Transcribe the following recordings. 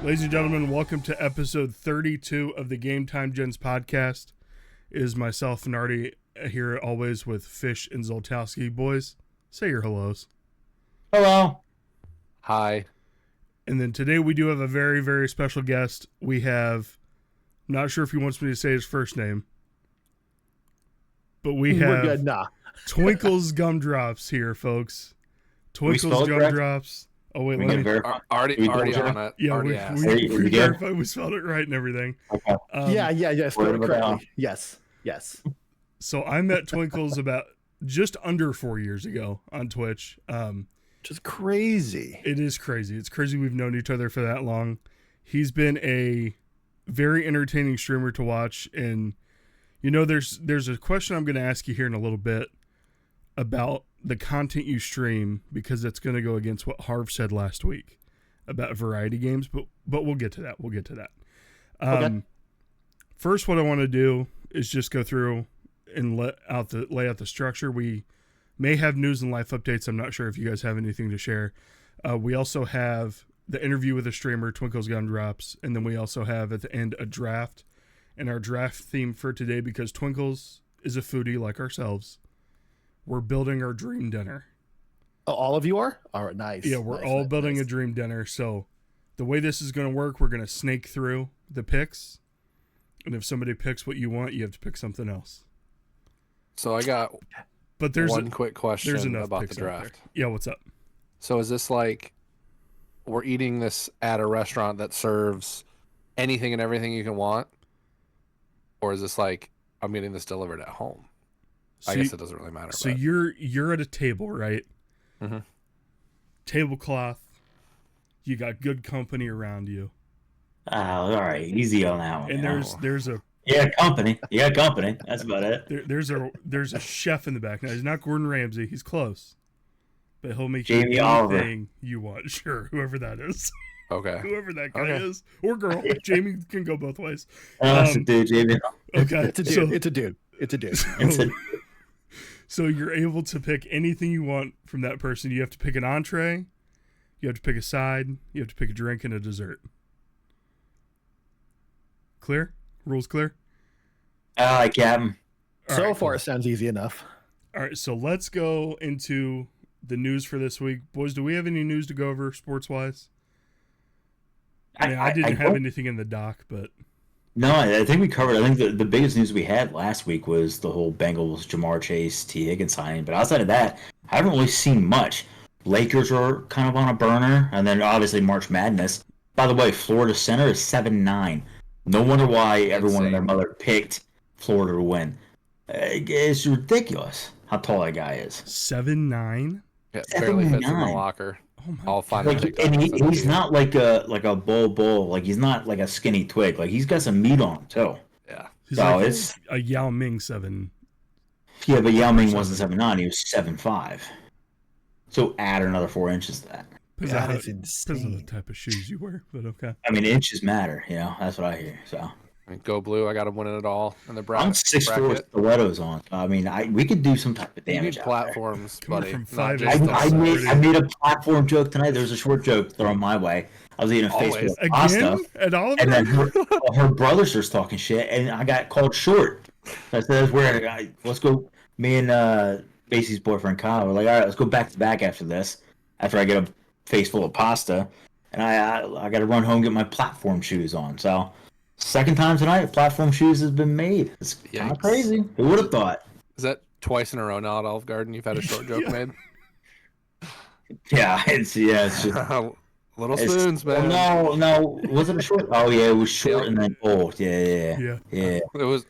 Ladies and gentlemen, welcome to episode 32 of the Game Time Gents podcast. It is myself, Nardi, here always with Fish and Zoltowski. Boys, say your hellos. Hello. Hi. And then today we do have a very, very special guest. We have, I'm not sure if he wants me to say his first name, but we have TwinklesGumdropz here, folks. TwinklesGumdropz. Oh, wait, let me verify. Already on it. Yeah, already we verified we spelled it right and everything. Okay. Yeah, spelled it correctly. Yes. So I met Twinkles about just under 4 years ago on Twitch. Just crazy. It is crazy. It's crazy we've known each other for that long. He's been a very entertaining streamer to watch. And, you know, there's a question I'm going to ask you here in a little bit about the content you stream, because it's going to go against what Harv said last week about variety games, but we'll get to that. Okay. First, what I want to do is just go through and lay out the structure. We may have news and life updates. I'm not sure if you guys have anything to share. We also have the interview with the streamer, TwinklesGumdropz, and then we also have at the end a draft. And our draft theme for today, because Twinkles is a foodie like ourselves, we're building our dream dinner. Oh, all of you are? All right, nice. Yeah, we're all building a dream dinner. So the way this is going to work, we're going to snake through the picks. And if somebody picks what you want, you have to pick something else. So I got one quick question about the draft. Yeah, what's up? So is this like we're eating this at a restaurant that serves anything and everything you can want? Or is this like I'm getting this delivered at home? I guess it doesn't really matter. So you're at a table, right? Mm-hmm. Tablecloth. You got good company around you. Oh, all right, easy on that one. And there's a company. You got company. That's about it. There's a chef in the back. Now he's not Gordon Ramsay. He's close, but he'll make Jamie you Oliver. anything you want. Sure, whoever that is. Okay. Whoever that guy is or girl. Jamie can go both ways. That's a dude, Jamie. Okay, it's a dude. So you're able to pick anything you want from that person. You have to pick an entree, you have to pick a side, you have to pick a drink and a dessert. Clear? Rules clear? Captain. So far, it sounds easy enough. All right, so let's go into the news for this week. Boys, do we have any news to go over sports-wise? I mean, I didn't have anything in the doc, but... No, I think we covered. I think the biggest news we had last week was the whole Bengals, Jamar Chase, T. Higgins signing. But outside of that, I haven't really seen much. Lakers are kind of on a burner, and then obviously March Madness. By the way, Florida Center is 7-9. No wonder why everyone and their mother picked Florida to win. It's ridiculous how tall that guy is. 7'9"? Yeah, barely fits in the locker. Oh my I'll find like, and he's not like a bull. Like he's not like a skinny twig. Like he's got some meat on him too. Yeah. He's like it's a Yao Ming 7. Yeah, but Yao Ming wasn't 7'9". He was 7'5". So add another 4 inches to that. That is insane. Depends on the type of shoes you wear, but okay. I mean, inches matter. You know, that's what I hear. So. I mean, go blue. I got him winning it all in the bracket. I'm 6'4" with stilettos on. I mean, we could do some type of damage. You need platforms, buddy. I made a platform joke tonight. There was a short joke thrown my way. I was eating a Facebook pasta, and then her brother starts talking shit, and I got called short. I said, let's go. Me and Basie's boyfriend Kyle were like, all right, let's go back to back after this. After I get a face full of pasta, and I got to run home and get my platform shoes on. So. Second time tonight, platform shoes has been made. It's kind of crazy. Who would have thought? Is that twice in a row now at Olive Garden? You've had a short joke made? Yeah, it's just little spoons, man. No, was it a short? Oh yeah, it was short and then old. Yeah. It was.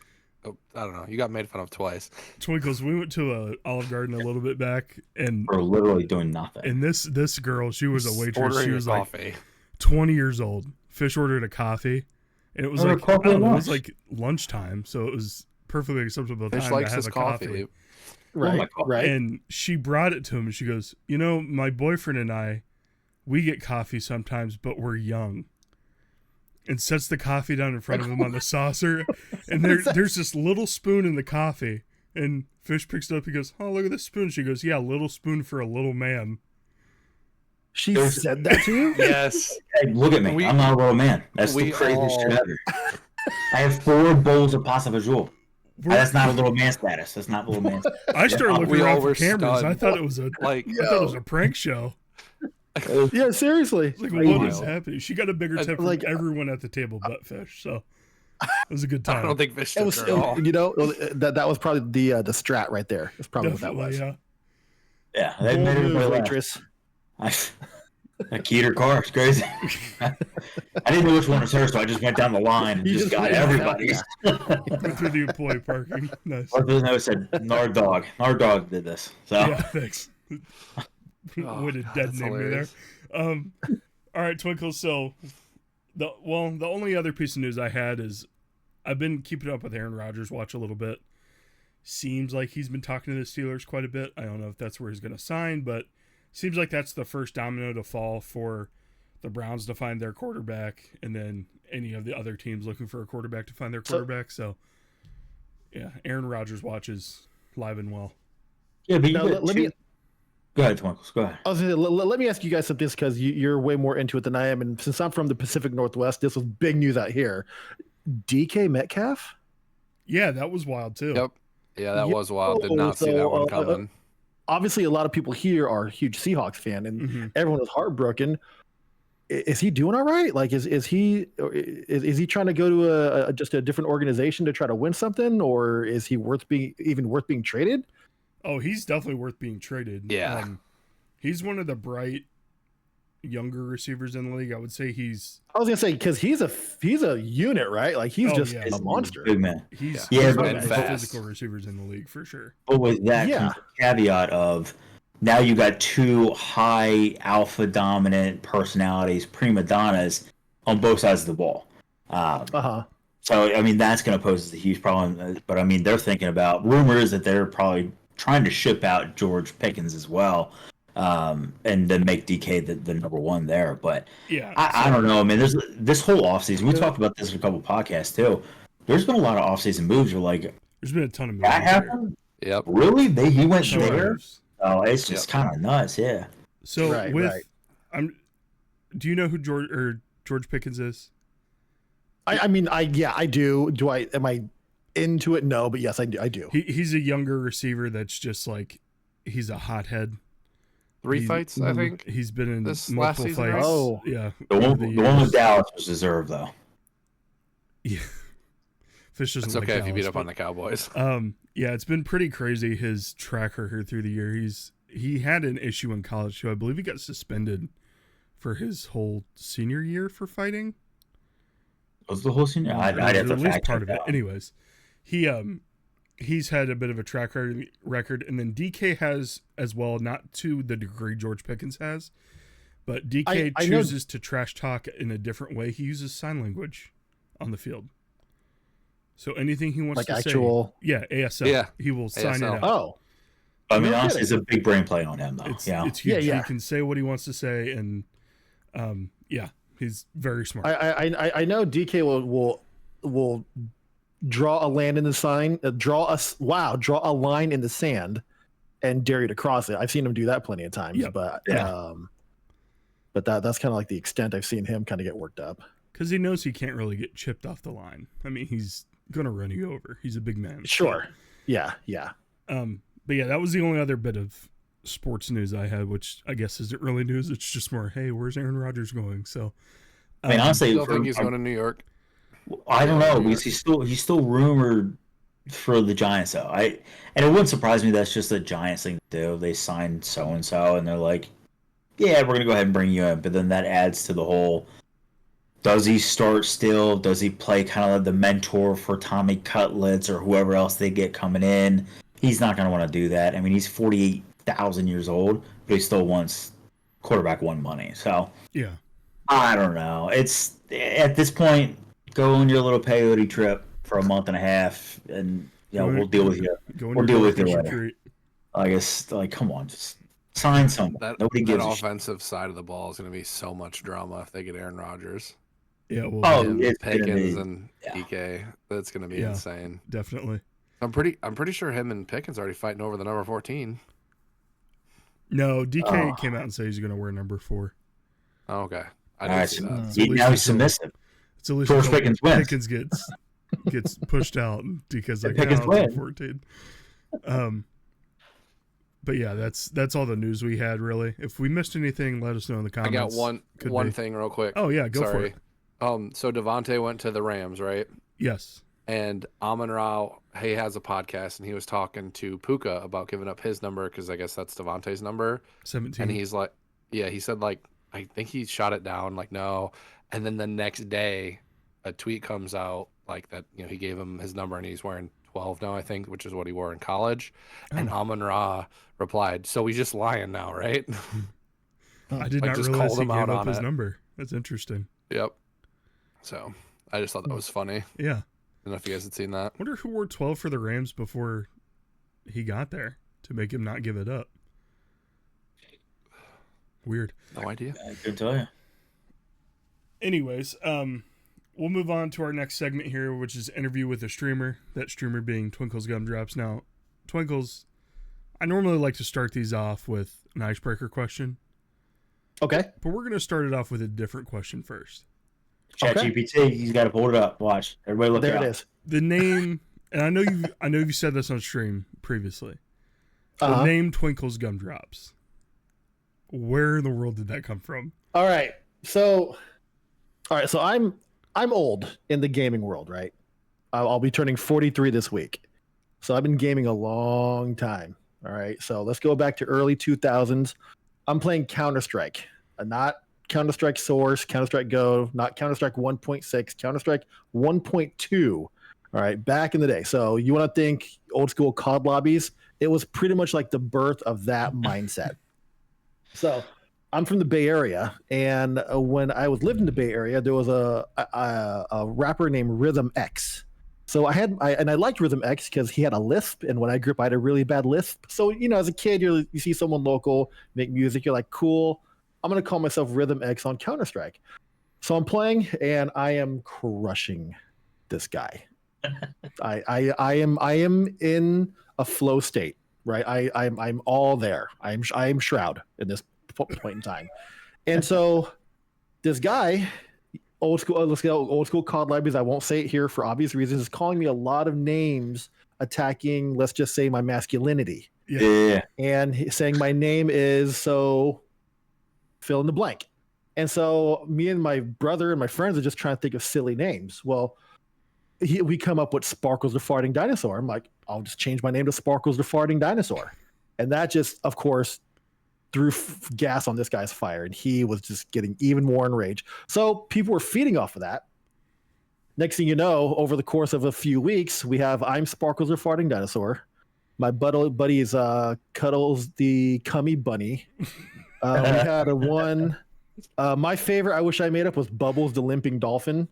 I don't know. You got made fun of twice. Twinkles, we went to Olive Garden a little bit back, and we're literally doing nothing. And this girl, she was a waitress. She was like coffee. 20 years old. Fish ordered a coffee. And it was it was like lunchtime, so it was perfectly acceptable time to have a coffee. Right. And she brought it to him, and she goes, "You know, my boyfriend and I, we get coffee sometimes, but we're young." And sets the coffee down in front of him on the saucer, and there's this little spoon in the coffee, and Fish picks it up. He goes, "Oh, look at this spoon." She goes, "Yeah, little spoon for a little man." She said that to you? Yes. Hey, look at me. I'm not a little man. That's the craziest shit ever. I have 4 bowls of pasta visual. That's not a little man status. That's not little man status. I started looking around for cameras. Stunned. I thought it was a I thought it was a prank show. Yeah, seriously. Like, what is happening? She got a bigger tip from everyone at the table but Fish, so it was a good time. I don't think Fish it was, at all. You know, that was probably the strat right there. That's probably Definitely, what that was. Yeah, they made everybody waitress. A key to her car. It's crazy. I didn't know which one was her, so I just went down the line and just got everybody. Went through the employee parking. Nice. It said Nard Dog. Nard Dog did this. So yeah, thanks. Would have dead named me there. All right, Twinkles. So the only other piece of news I had is I've been keeping up with Aaron Rodgers' watch a little bit. Seems like he's been talking to the Steelers quite a bit. I don't know if that's where he's going to sign, but seems like that's the first domino to fall for the Browns to find their quarterback, and then any of the other teams looking for a quarterback to find their quarterback. So yeah, Aaron Rodgers' watch is live and well. Yeah, but let me. Go ahead, Twinkles. Go ahead. Let me ask you guys something because you're way more into it than I am. And since I'm from the Pacific Northwest, this was big news out here. DK Metcalf? Yeah, that was wild too. Yep. Yeah, that was wild. Did not see that one coming. Obviously, a lot of people here are huge Seahawks fan, and everyone was heartbroken. Is he doing all right? Like, is he trying to go to just a different organization to try to win something, or is he worth being traded? Oh, he's definitely worth being traded. Yeah. He's one of the bright younger receivers in the league. I would say I was gonna say because he's a unit, right? Like he's just a monster. Big man. He's one of the most physical receivers in the league for sure. But with that comes the caveat of now you got 2 high alpha dominant personalities, prima donnas on both sides of the ball. So I mean that's going to pose a huge problem. But I mean they're thinking about rumors that they're probably trying to ship out George Pickens as well. And then make DK the number 1 there. But yeah, I don't know. I mean, there's this whole offseason. We talked about this in a couple of podcasts too. There's been a lot of offseason moves. You're like, there's been a ton of moves. That happened? Yep. Really? He went there? Oh, it's just kind of nuts. Yeah. So do you know who George Pickens is? I mean, I do. Am I into it? No, but yes, I do. He's a younger receiver that's just like he's a hothead. 3 fights, I think. He's been in this multiple last season, fights. right? Oh, yeah. The one with Dallas was deserved, though. Yeah. Fish doesn't it's like okay Dallas, if you beat up on the Cowboys. Yeah, it's been pretty crazy his track record through the year. He had an issue in college too. I believe he got suspended for his whole senior year for fighting. Was the whole senior? I'd have to fact part of it. Out. Anyways, he's had a bit of a track record, and then DK has as well, not to the degree George Pickens has, but DK chooses to trash talk in a different way. He uses sign language on the field. So anything he wants to say, ASL, yeah, he will sign it out. Oh, I mean, honestly, it's a big brain play on him, though. It's huge. He can say what he wants to say, and he's very smart. I know DK will draw a line in the sign, draw a line in the sand, and dare you to cross it. I've seen him do that plenty of times, but that's kind of like the extent I've seen him kind of get worked up. Because he knows he can't really get chipped off the line. I mean, he's gonna run you over. He's a big man. Sure. So. Yeah. But yeah, that was the only other bit of sports news I had, which I guess isn't really news. It's just more, hey, where's Aaron Rodgers going? So, I mean, honestly, I still think he's going to New York. I don't know because he's still rumored for the Giants though. And it wouldn't surprise me that's just a Giants thing to do. They signed so and so, and they're like, yeah, we're gonna go ahead and bring you in. But then that adds to the whole. Does he start still? Does he play kind of like the mentor for Tommy Cutlets or whoever else they get coming in? He's not going to want to do that. I mean, he's 48,000 years old, but he still wants quarterback 1 money. So, yeah, I don't know. It's at this point, go on your little peyote trip for a month and a half, and we'll deal with you. We'll deal with you later. I guess, come on, just sign someone. Nobody gives a shit. That offensive side of the ball is going to be so much drama if they get Aaron Rodgers. Yeah, well, it's Pickens and DK. That's going to be insane. Definitely. I'm pretty sure him and Pickens are already fighting over the number 14. No, DK came out and said he's going to wear number 4. Oh, okay. I All didn't right, see so that. now he's submissive. It's at least George Pickens wins. Pickens gets pushed out because like Pickens I'll win. 14. But yeah, that's all the news we had really. If we missed anything, let us know in the I comments. got one thing real quick. Oh yeah, go for it. So Devontae went to the Rams, right? Yes. And Amon-Ra, he has a podcast, and he was talking to Puka about giving up his number because I guess that's Devontae's number. 17. And he's like, yeah, he said like, I think he shot it down, like no. And then the next day, a tweet comes out like that, he gave him his number and he's wearing 12 now, I think, which is what he wore in college. Oh. And Amon-Ra replied, "So he's just lying now, right?" I did not just realize called he him gave out up on his it. number. That's interesting. Yep. So I just thought that was funny. Yeah. I don't know if you guys had seen that. I wonder who wore 12 for the Rams before he got there to make him not give it up. Weird. No idea. I couldn't tell you. Anyways, we'll move on to our next segment here, which is interview with a streamer. That streamer being TwinklesGumdropz. Now, Twinkles, I normally like to start these off with an icebreaker question, Okay. but we're going to start it off with a different question first. ChatGPT, he's got to pull it up. Watch. Everybody look There out. it is. The name, and I know you've said this on stream previously. The Uh-huh. name TwinklesGumdropz. Where in the world did that come from? All right. So I'm old in the gaming world, right? I'll be turning 43 this week. So I've been gaming a long time. All right. So let's go back to early 2000s. I'm playing Counter-Strike, not Counter-Strike Source, Counter-Strike Go, not Counter-Strike 1.6, Counter-Strike 1.2. All right, back in the day. So you want to think old school COD lobbies? It was pretty much like the birth of that mindset. So I'm from the Bay Area, and when I was living in the Bay Area, there was a rapper named Rhythm X. So I liked Rhythm X because he had a lisp, and when I grew up, I had a really bad lisp. So as a kid, you see someone local make music, you're like, cool. I'm gonna call myself Rhythm X on Counter-Strike. So I'm playing, and I am crushing this guy. I am in a flow state, right? I'm all there. I am Shroud in this point in time, and so this guy, old school COD libraries, I won't say it here for obvious reasons, is calling me a lot of names, attacking, let's just say, my masculinity. Yeah. And saying my name is so fill in the blank. And so me and my brother and my friends are just trying to think of silly names. Well, we come up with Sparkles the Farting Dinosaur. I'm like, I'll just change my name to Sparkles the Farting Dinosaur. And that just, of course, threw gas on this guy's fire. And he was just getting even more enraged. So people were feeding off of that. Next thing you know, over the course of a few weeks, we have I'm Sparkles the Farting Dinosaur. My buddy is Cuddles the Cummy Bunny. We had one. My favorite, I wish I made up, was Bubbles the Limping Dolphin.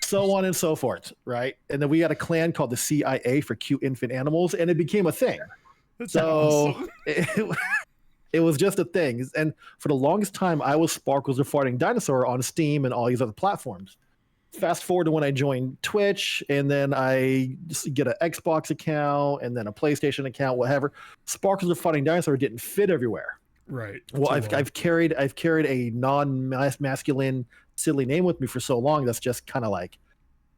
So on and so forth, right? And then we had a clan called the CIA for Cute Infant Animals, and it became a thing. That's awesome. It was just a thing. And for the longest time, I was Sparkles the Farting Dinosaur on Steam and all these other platforms. Fast forward to when I joined Twitch, and then I just get an Xbox account and then a PlayStation account, whatever. Sparkles the Farting Dinosaur didn't fit everywhere. Right. Well, I've carried a non-masculine silly name with me for so long. That's just kind of like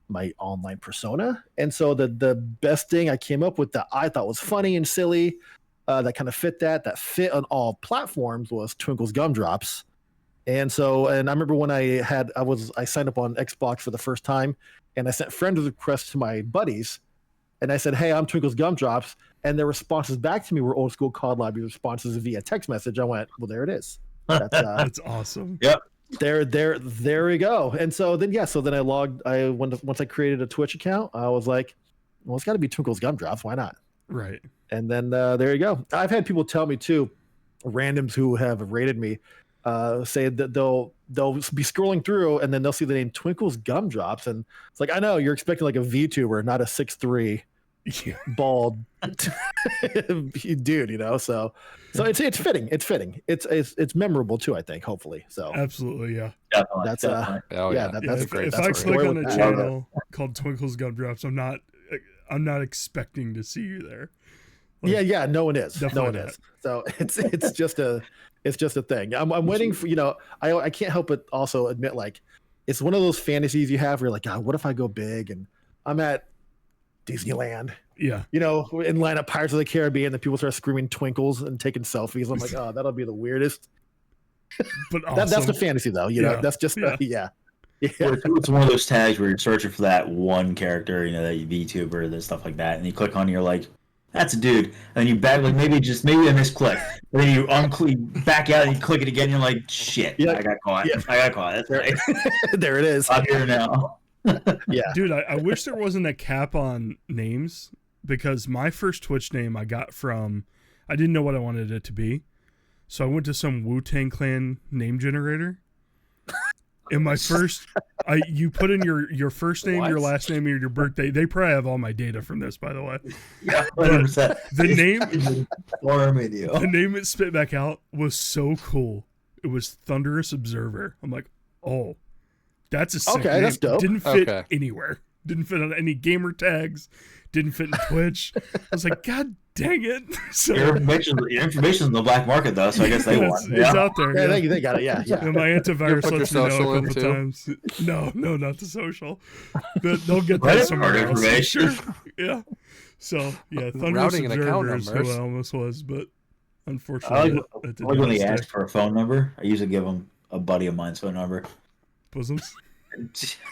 my online persona. And so the best thing I came up with that I thought was funny and silly, that kind of fit that fit on all platforms, was TwinklesGumdropz. And so, and I remember when I signed up on Xbox for the first time, and I sent friend requests to my buddies, and I said, "Hey, I'm TwinklesGumdropz," and their responses back to me were old school COD lobby responses via text message. I went, "Well, there it is." That's awesome. Yep. There we go. And so then once I created a Twitch account, I was like, well, it's got to be TwinklesGumdropz. Why not? Right. And then there you go. I've had people tell me too, randoms who have rated me, say that they'll be scrolling through and then they'll see the name TwinklesGumdropz, and it's like, I know you're expecting like a VTuber, not a 6'3" bald dude, so it's fitting. It's memorable too, I think, hopefully. So absolutely, yeah. Definitely. That's That's great. If That's I great. click on a channel called TwinklesGumdropz, I'm not expecting to see you there. Like, Yeah. No one is. No definitely one not. is. So it's just a thing. I'm waiting for I can't help but also admit like it's one of those fantasies you have where you're like, God, what if I go big and I'm at Disneyland, Yeah. in line at Pirates of the Caribbean, the people start screaming Twinkles and taking selfies. I'm like, oh, that'll be the weirdest. But awesome. That's the fantasy though. Yeah. That's just Yeah. It's one of those tags where you're searching for that one character, that VTuber, that stuff like that, and you click on, you're like, that's a dude, and then you back, like maybe I misclick, and then you back out and you click it again, and you're like, shit, I got caught. Yeah. I got caught. That's right. There it is. I'm here now. Yeah. Dude, I wish there wasn't a cap on names, because my first Twitch name I got from, I didn't know what I wanted it to be. So I went to some Wu-Tang Clan name generator. And my first, you put in your first name, your last name, and your birthday. They probably have all my data from this, by the way. Yeah, 100%. The name it spit back out was so cool. It was Thunderous Observer. I'm like, oh, that's a sick name. That's dope. Didn't fit anywhere. Didn't fit on any gamer tags. Didn't fit in Twitch. I was like, God dang it. So Your information's in the black market, though, so I guess they won. It's out there. Yeah, they got it. Yeah. And my antivirus put your lets me know social a in couple too? times. No, not the social. They'll get that Credit somewhere card else. information. Sure. Yeah. So, yeah, Thunderous Routing an account Observer is who numbers. I almost was, but I unfortunately, like it did when not they stick. ask for a phone number. I usually give them a buddy of mine's phone number. Bosoms?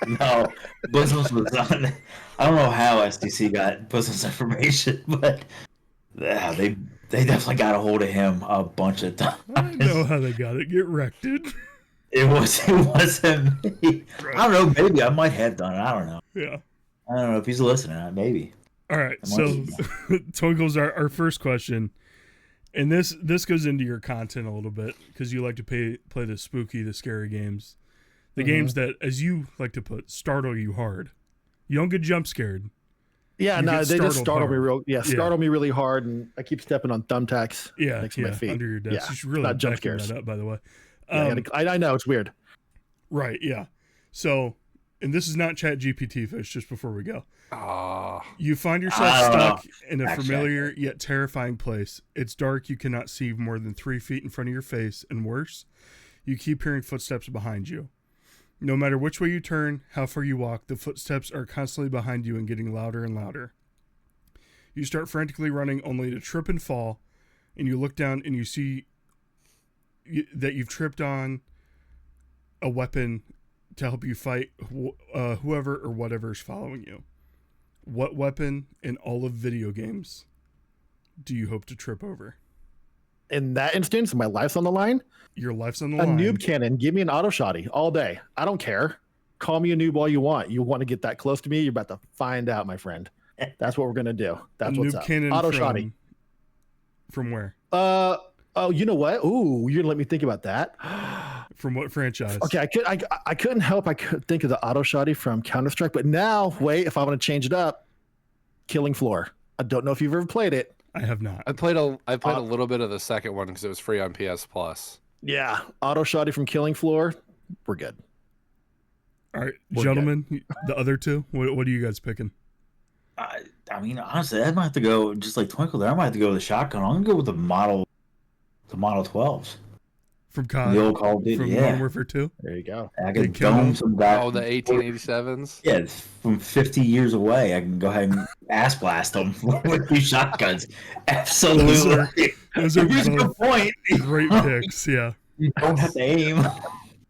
No, Bosoms was on. I don't know how SDC got Bosoms information, but yeah, they definitely got a hold of him a bunch of times. I know how they got it. Get wrecked, dude. It was him. I don't know. Maybe I might have done it. I don't know. Yeah. I don't know if he's listening. Maybe. All right. So, Twinkles, our first question, and this goes into your content a little bit because you like to play the spooky, the scary games. The games that, as you like to put, startle you hard. You don't get jump scared. Yeah, You no, get they just startled startle me really hard, and I keep stepping on thumbtacks next to my feet. Under your desk. Yeah, You should really not jump backing scares. that up, by the way. Yeah, I know it's weird. Right, yeah. So, and this is not Chat GPT fish, just before we go. You find yourself stuck in a familiar yet terrifying place. It's dark, you cannot see more than 3 feet in front of your face, and worse, you keep hearing footsteps behind you. No matter which way you turn, how far you walk, the footsteps are constantly behind you and getting louder and louder. You start frantically running only to trip and fall, and you look down and you see that you've tripped on a weapon to help you fight whoever or whatever is following you. What weapon in all of video games do you hope to trip over? In that instance, my life's on the line. Your life's on the A line. noob cannon. Give me an auto shotty all day. I don't care. Call me a noob all you want. You want to get that close to me? You're about to find out, my friend. That's what we're gonna do. That's a what's noob up. cannon Auto from, shotty. From where? Oh, you know what? Ooh, you're gonna let me think about that. From what franchise? Okay, I couldn't help. I could think of the auto shotty from Counter-Strike, but now wait, if I want to change it up, Killing Floor. I don't know if you've ever played it. I have not. I played a little bit of the second one because it was free on PS Plus. Yeah, auto shotty from Killing Floor. We're good. All right, gentlemen, the other two. What are you guys picking? I mean, honestly, I might have to go just like Twinkle there. I might have to go with the shotgun. I'm gonna go with the Model 12s From COD. the old Call of Duty. From Yeah, Modern Warfare 2. There you go. I They can kill dome them. some guy. Oh, the 1887s. Yeah, it's from 50 years away. I can go ahead and ass blast them with these shotguns. Absolutely. Those are Here's the both point. great picks. Yeah. You don't have to aim.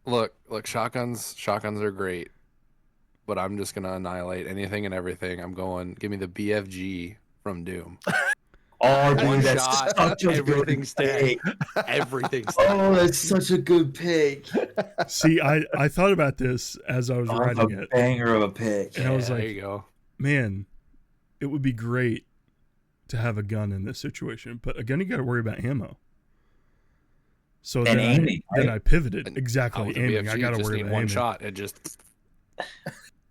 Look, shotguns are great, but I'm just gonna annihilate anything and everything. I'm going. Give me the BFG from Doom. Oh, One dude, that's shot, such a everything's good dead. pick. Everything's dead. Oh, that's such a good pick. See, I thought about this as I was writing a it, banger of a pick. and I was there like, you go. man, it would be great to have a gun in this situation, but a gun you got to worry about ammo. So And then, aiming, then right? I pivoted And exactly with the aiming. BFG, I got to just worry need about one aiming. shot. It just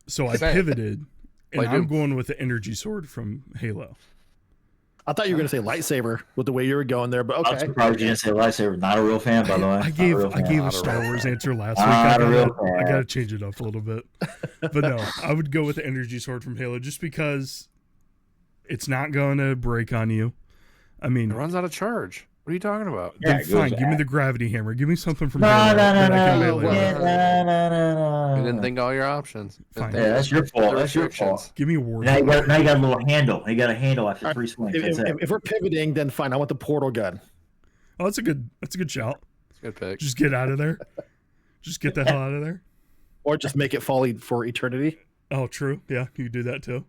So I Same. pivoted, and Play I'm Doom. going with the energy sword from Halo. I thought you were going to say lightsaber with the way you were going there, but I'm okay. surprised you didn't say lightsaber. Not a real fan, by the way. I Not a gave real I fan. gave a Not a Star real Wars fan. answer last Not a week. real I fan. gotta change it up a little bit. But no, I would go with the energy sword from Halo just because it's not going to break on you. I mean, It runs out of charge. What are you talking about? Yeah, then it fine. goes Give me back. the gravity hammer. Give me something from No, Halo no, that no, I can no, melee with. no. You didn't think all your options. Fine. Yeah, that's your fault. The That's your restrictions. fault. Give me a war. Now you got a little handle. You got a handle after 3 swings. That's it. If we're pivoting, then fine. I want the portal gun. Oh, that's a good shout. It's a good pick. Just get out of there. Just get the hell out of there. Or just make it fall for eternity. Oh, true. Yeah, you do that too.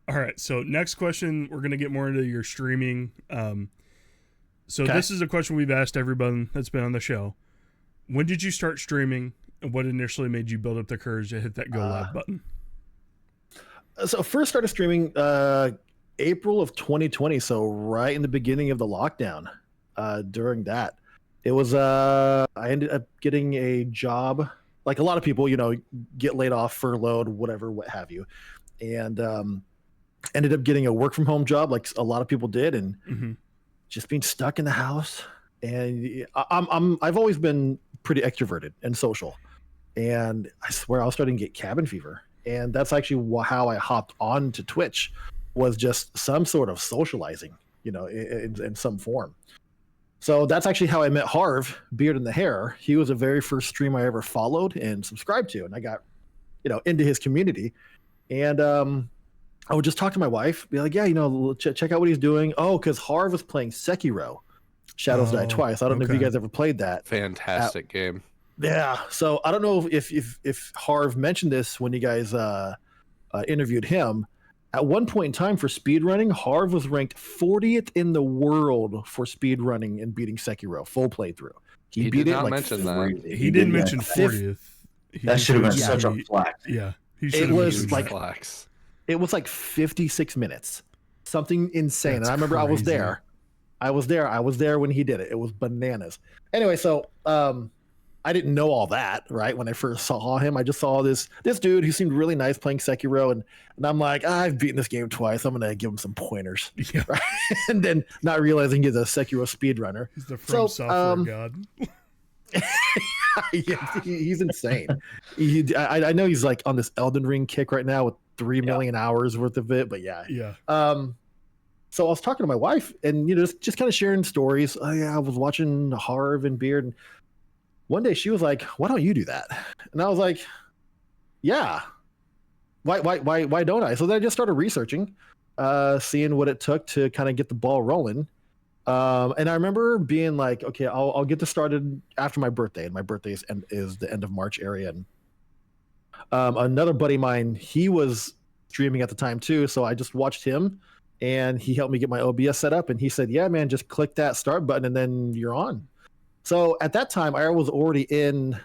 All right. So next question, we're gonna get more into your streaming. So this is a question we've asked everyone that's been on the show. When did you start streaming, and what initially made you build up the courage to hit that go live button? So first started streaming April of 2020. So right in the beginning of the lockdown. During that, it was I ended up getting a job. Like a lot of people, get laid off, furloughed, whatever, what have you, and ended up getting a work from home job, like a lot of people did, and just being stuck in the house. And I've always been pretty extroverted and social, and I swear I was starting to get cabin fever, and that's actually how I hopped on to Twitch, was just some sort of socializing, in some form. So that's actually how I met Harv, Beard in the Hair. He was the very first stream I ever followed and subscribed to, and I got, into his community. And I would just talk to my wife, be like, yeah, check out what he's doing. Oh, because Harv was playing Sekiro, Shadows Die Twice. I don't know if you guys ever played that. Fantastic game. Yeah. So I don't know if Harv mentioned this when you guys interviewed him. At one point in time for speedrunning, Harv was ranked 40th in the world for speedrunning and beating Sekiro, full playthrough. He beat did it not like mention that. He didn't mention 40th. That should have been such a flex. Yeah. It was like flex. It was like 56 minutes, something insane. That's and I remember crazy. I was there when he did it. It was bananas. Anyway, so I didn't know all that, right? When I first saw him, I just saw this dude who seemed really nice playing Sekiro, and I'm like, I've beaten this game twice. I'm gonna give him some pointers, Yeah. right? And then not realizing he's a Sekiro speedrunner. He's the From Software god. Yeah, he's insane. I know he's like on this Elden Ring kick right now with 3 million hours worth of it, but yeah. So I was talking to my wife, and just kind of sharing stories. Oh yeah, I was watching Harv and Beard, and one day she was like, "Why don't you do that?" And I was like, "Yeah, why don't I?" So then I just started researching, seeing what it took to kind of get the ball rolling. And I remember being like, "Okay, I'll get this started after my birthday," and my birthday is the end of March area. And another buddy of mine, he was streaming at the time too, so I just watched him, and he helped me get my OBS set up. And he said, "Yeah, man, just click that start button, and then you're on." So at that time, I was already in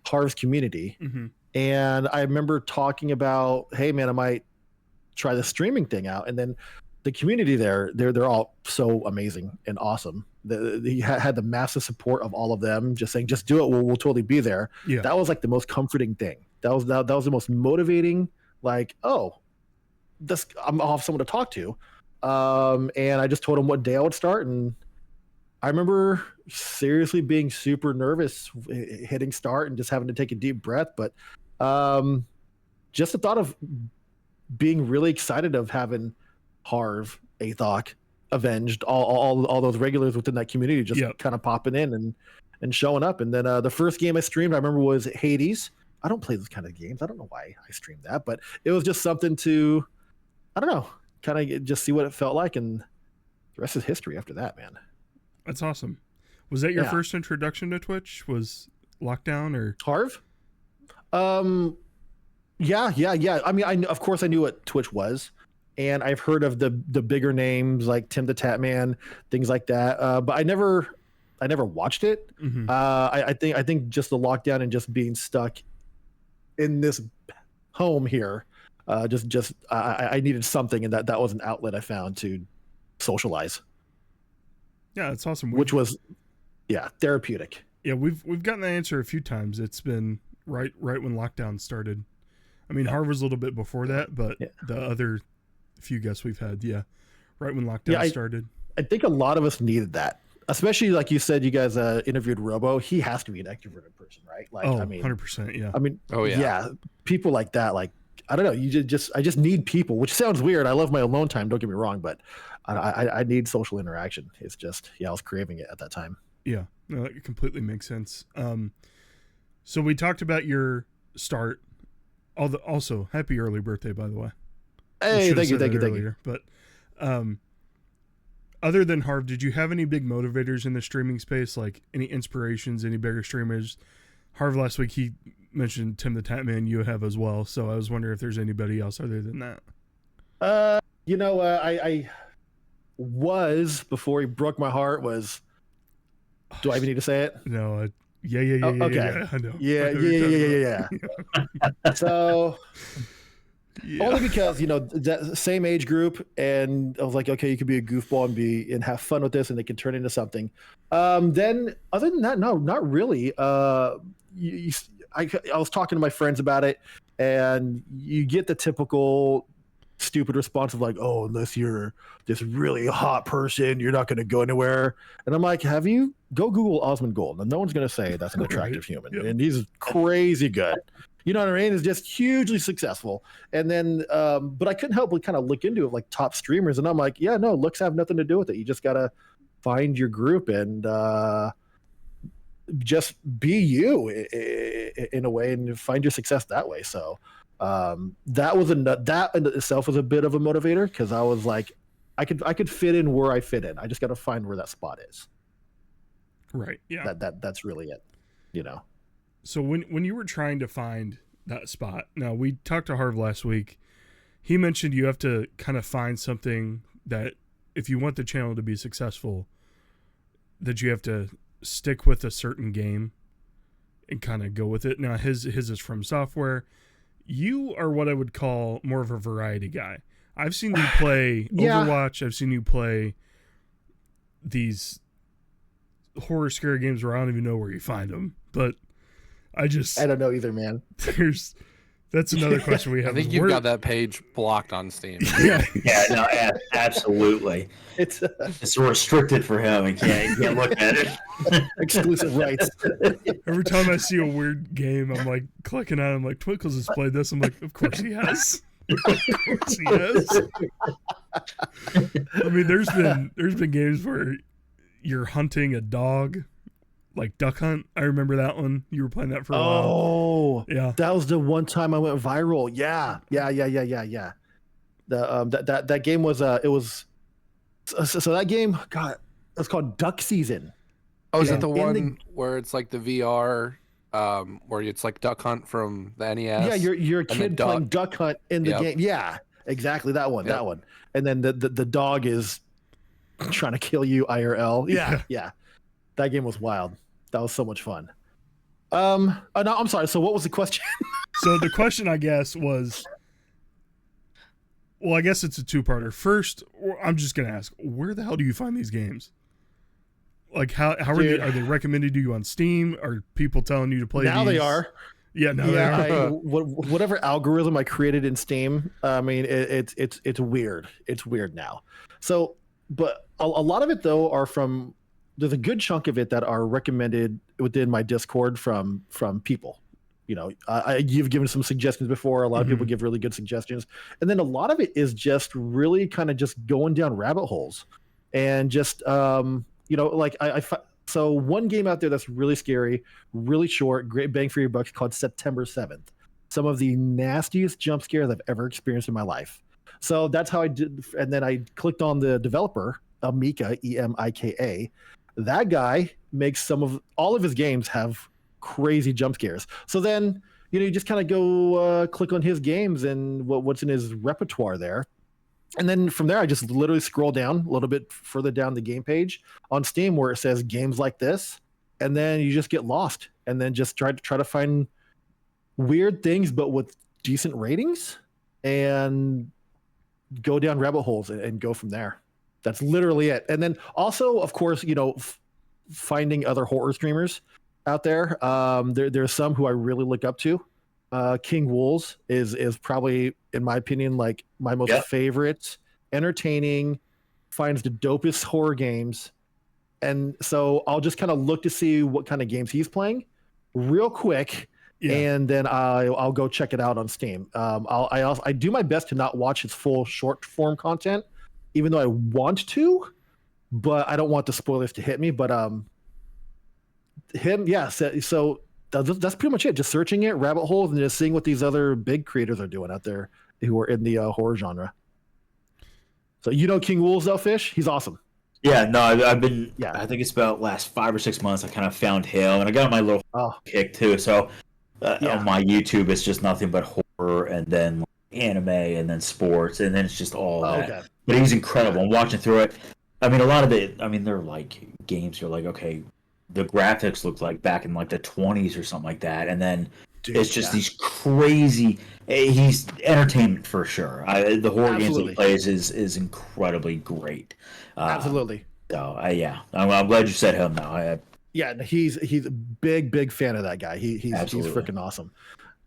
Harv's community, and I remember talking about, "Hey, man, I might try the streaming thing out." And then the community they're all so amazing and awesome. He had the massive support of all of them, just saying, "Just do it. We'll totally be there." Yeah. That was like the most comforting thing. That was the most motivating. Like, oh, I'll have someone to talk to. And I just told him what day I would start, and I remember seriously being super nervous hitting start and just having to take a deep breath. But just the thought of being really excited of having Harv, Athok, Avenged, all those regulars within that community just kind of popping in and showing up. And then the first game I streamed, I remember, was Hades. I don't play those kind of games. I don't know why I streamed that, but it was just something to, I don't know, kind of just see what it felt like. And the rest is history after that, man. That's awesome. Was that your first introduction to Twitch? Was lockdown or Harv? Yeah. I mean, of course I knew what Twitch was, and I've heard of the bigger names like Tim the Tatman, things like that. But I never watched it. I think just the lockdown and just being stuck in this home here, I needed something, and that was an outlet I found to socialize. Yeah, that's awesome. Which was, therapeutic. Yeah, we've gotten that answer a few times. It's been right when lockdown started. I mean, Harv was a little bit before that, but the other few guests we've had, right when lockdown started. I think a lot of us needed that, especially like you said, you guys interviewed Robo. He has to be an extroverted person, right? Like, I mean, 100%, yeah. I mean, yeah, people like that, like I don't know. I just need people, which sounds weird. I love my alone time. Don't get me wrong, but I need social interaction. It's just, I was craving it at that time. Yeah, no, it completely makes sense. So we talked about your start. Also, happy early birthday, by the way. Hey, thank you. But other than Harv, did you have any big motivators in the streaming space? Like any inspirations, any bigger streamers? Harv last week, he mentioned Tim the Tatman. You have as well. So I was wondering if there's anybody else other than that. I was, before he broke my heart, was, do I even need to say it? No, okay. Yeah, I know. Yeah. So, only because, that same age group, and I was like, okay, you could be a goofball and have fun with this, and they can turn into something. Then, other than that, no, not really. I was talking to my friends about it, and you get the typical stupid response of like, oh, unless you're this really hot person, you're not going to go anywhere. And I'm like, have you go Google Osmond Gold? And no one's going to say that's an attractive human. Yep. And he's crazy good. You know what I mean? It's just hugely successful. And then, but I couldn't help but kind of look into it, like top streamers. And I'm like, yeah, no, looks have nothing to do with it. You just got to find your group and just be you in a way and find your success that way. So that in itself was a bit of a motivator, because I was like, I could fit in where I fit in. I just got to find where that spot is. Right. Yeah. That's really it. So when you were trying to find that spot, now we talked to Harv last week. He mentioned you have to kind of find something that, if you want the channel to be successful, that you have to stick with a certain game and kind of go with it. Now his is From Software. You are what I would call more of a variety guy. I've seen you play Overwatch. I've seen you play these horror scary games where I don't even know where you find them. But I don't know either, man. That's another question we have. I think you've got that page blocked on Steam. Yeah, no, absolutely. It's restricted for him. He can't look at it. Exclusive rights. Every time I see a weird game, I'm like clicking on it. I'm like, Twinkles has played this. I'm like, of course he has. Of course he has. I mean, there's been games where you're hunting a dog, like Duck Hunt. I remember that one. You were playing that for a while. Oh, yeah. That was the one time I went viral. Yeah. That game was so that game, God, it's called Duck Season. Oh, is it the one where it's like the VR, where it's like Duck Hunt from the NES? Yeah, you're a kid playing Duck Hunt in the game. Yeah, exactly that one. Yep. That one. And then the dog is trying to kill you IRL. Yeah. That game was wild. That was so much fun. No, I'm sorry. So what was the question? So the question, I guess, was, well, I guess it's a two-parter. First, I'm just going to ask, where the hell do you find these games? Like, how are they recommended to you on Steam? Are people telling you to play now these? They are. Yeah, now they are. Whatever algorithm I created in Steam, I mean, it's weird. It's weird now. So, but a lot of it, though, are from... There's a good chunk of it that are recommended within my Discord from people. You've given some suggestions before. A lot of people give really good suggestions. And then a lot of it is just really kind of just going down rabbit holes. And just, like so one game out there that's really scary, really short, great bang for your buck, called September 7th. Some of the nastiest jump scares I've ever experienced in my life. So that's how I did. And then I clicked on the developer, Emika, EMIKA. That guy makes all of his games have crazy jump scares. So then, you just kind of go click on his games and what's in his repertoire there. And then from there, I just literally scroll down a little bit further down the game page on Steam where it says games like this. And then you just get lost and then just try to find weird things, but with decent ratings, and go down rabbit holes and go from there. That's literally it. And then also, of course, finding other horror streamers out there. There's some who I really look up to. King Wools is probably, in my opinion, like my most favorite, entertaining, finds the dopest horror games. And so I'll just kind of look to see what kind of games he's playing real quick. Yeah. and then I'll go check it out on Steam. I do my best to not watch his full short form content, even though I want to, but I don't want the spoilers to hit me. But him, yeah. So that's pretty much it. Just searching it, rabbit holes, and just seeing what these other big creators are doing out there who are in the horror genre. So King Wolves though, Fish? He's awesome. Yeah, no, I've been. Yeah. I think it's about last 5 or 6 months. I kind of found him, and I got on my little kick too. So on my YouTube, it's just nothing but horror, and then anime, and then sports, and then it's just all that. Okay. But he's incredible. I'm watching through it. I mean, a lot of it. I mean, they're like games. You're like, okay, the graphics look like back in like the 20s or something like that, and then it's just these crazy. He's entertainment for sure. The horror games that he plays is incredibly great. Absolutely. So I'm glad you said him now. He's a big fan of that guy. He's freaking awesome.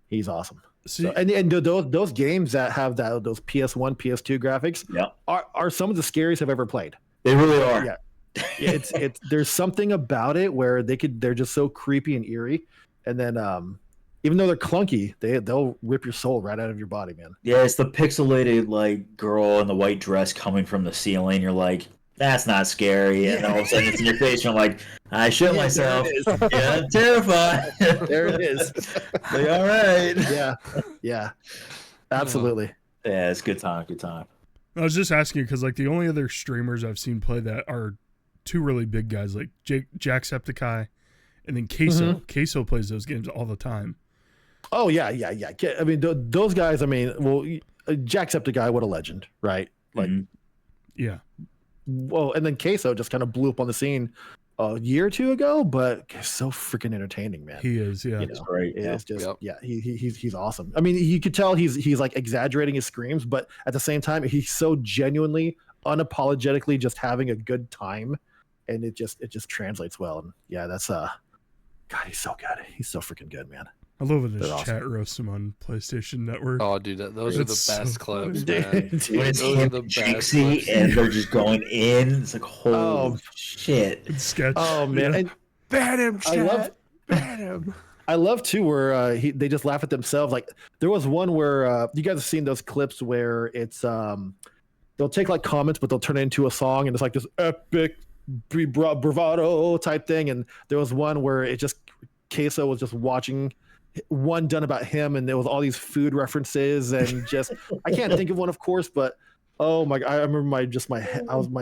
He's awesome. See, so, and those games that have those PS1, PS2 graphics are some of the scariest I've ever played. They really are. Yeah. It's there's something about it where they're just so creepy and eerie, and then even though they're clunky, they'll rip your soul right out of your body, man. Yeah, it's the pixelated like girl in the white dress coming from the ceiling. You're like, that's not scary, and all of a sudden it's in your face. And you're like, I shit myself. Yeah, I'm terrified. There it is. Like, all right. Yeah, absolutely. Yeah, it's good time. Good time. I was just asking because like the only other streamers I've seen play that are two really big guys, like Jacksepticeye and then Queso. Mm-hmm. Queso plays those games all the time. Oh yeah. I mean, those guys. I mean, well, Jacksepticeye, what a legend, right? Like, yeah. Well, and then Queso just kind of blew up on the scene a year or two ago, but so freaking entertaining, man. He is, yeah. It's great. It's just, he's awesome. I mean, you could tell he's like exaggerating his screams, but at the same time, he's so genuinely, unapologetically just having a good time, and it just translates well. And yeah, that's God, he's so good. He's so freaking good, man. I love when this chat roasts him on PlayStation Network. Oh, dude, those are the best clips, man. When it's him and Jinxie and they're just going in, it's like, holy shit. It's sketch. Oh, man. And ban him, chat. Ban him. I love, too, where they just laugh at themselves. Like, there was one where, you guys have seen those clips where it's, they'll take, like, comments, but they'll turn it into a song, and it's like this epic bravado type thing. And there was one where it just, Queso was just watching one done about him, and there was all these food references, and just I can't think of one, of course, but oh my! I remember my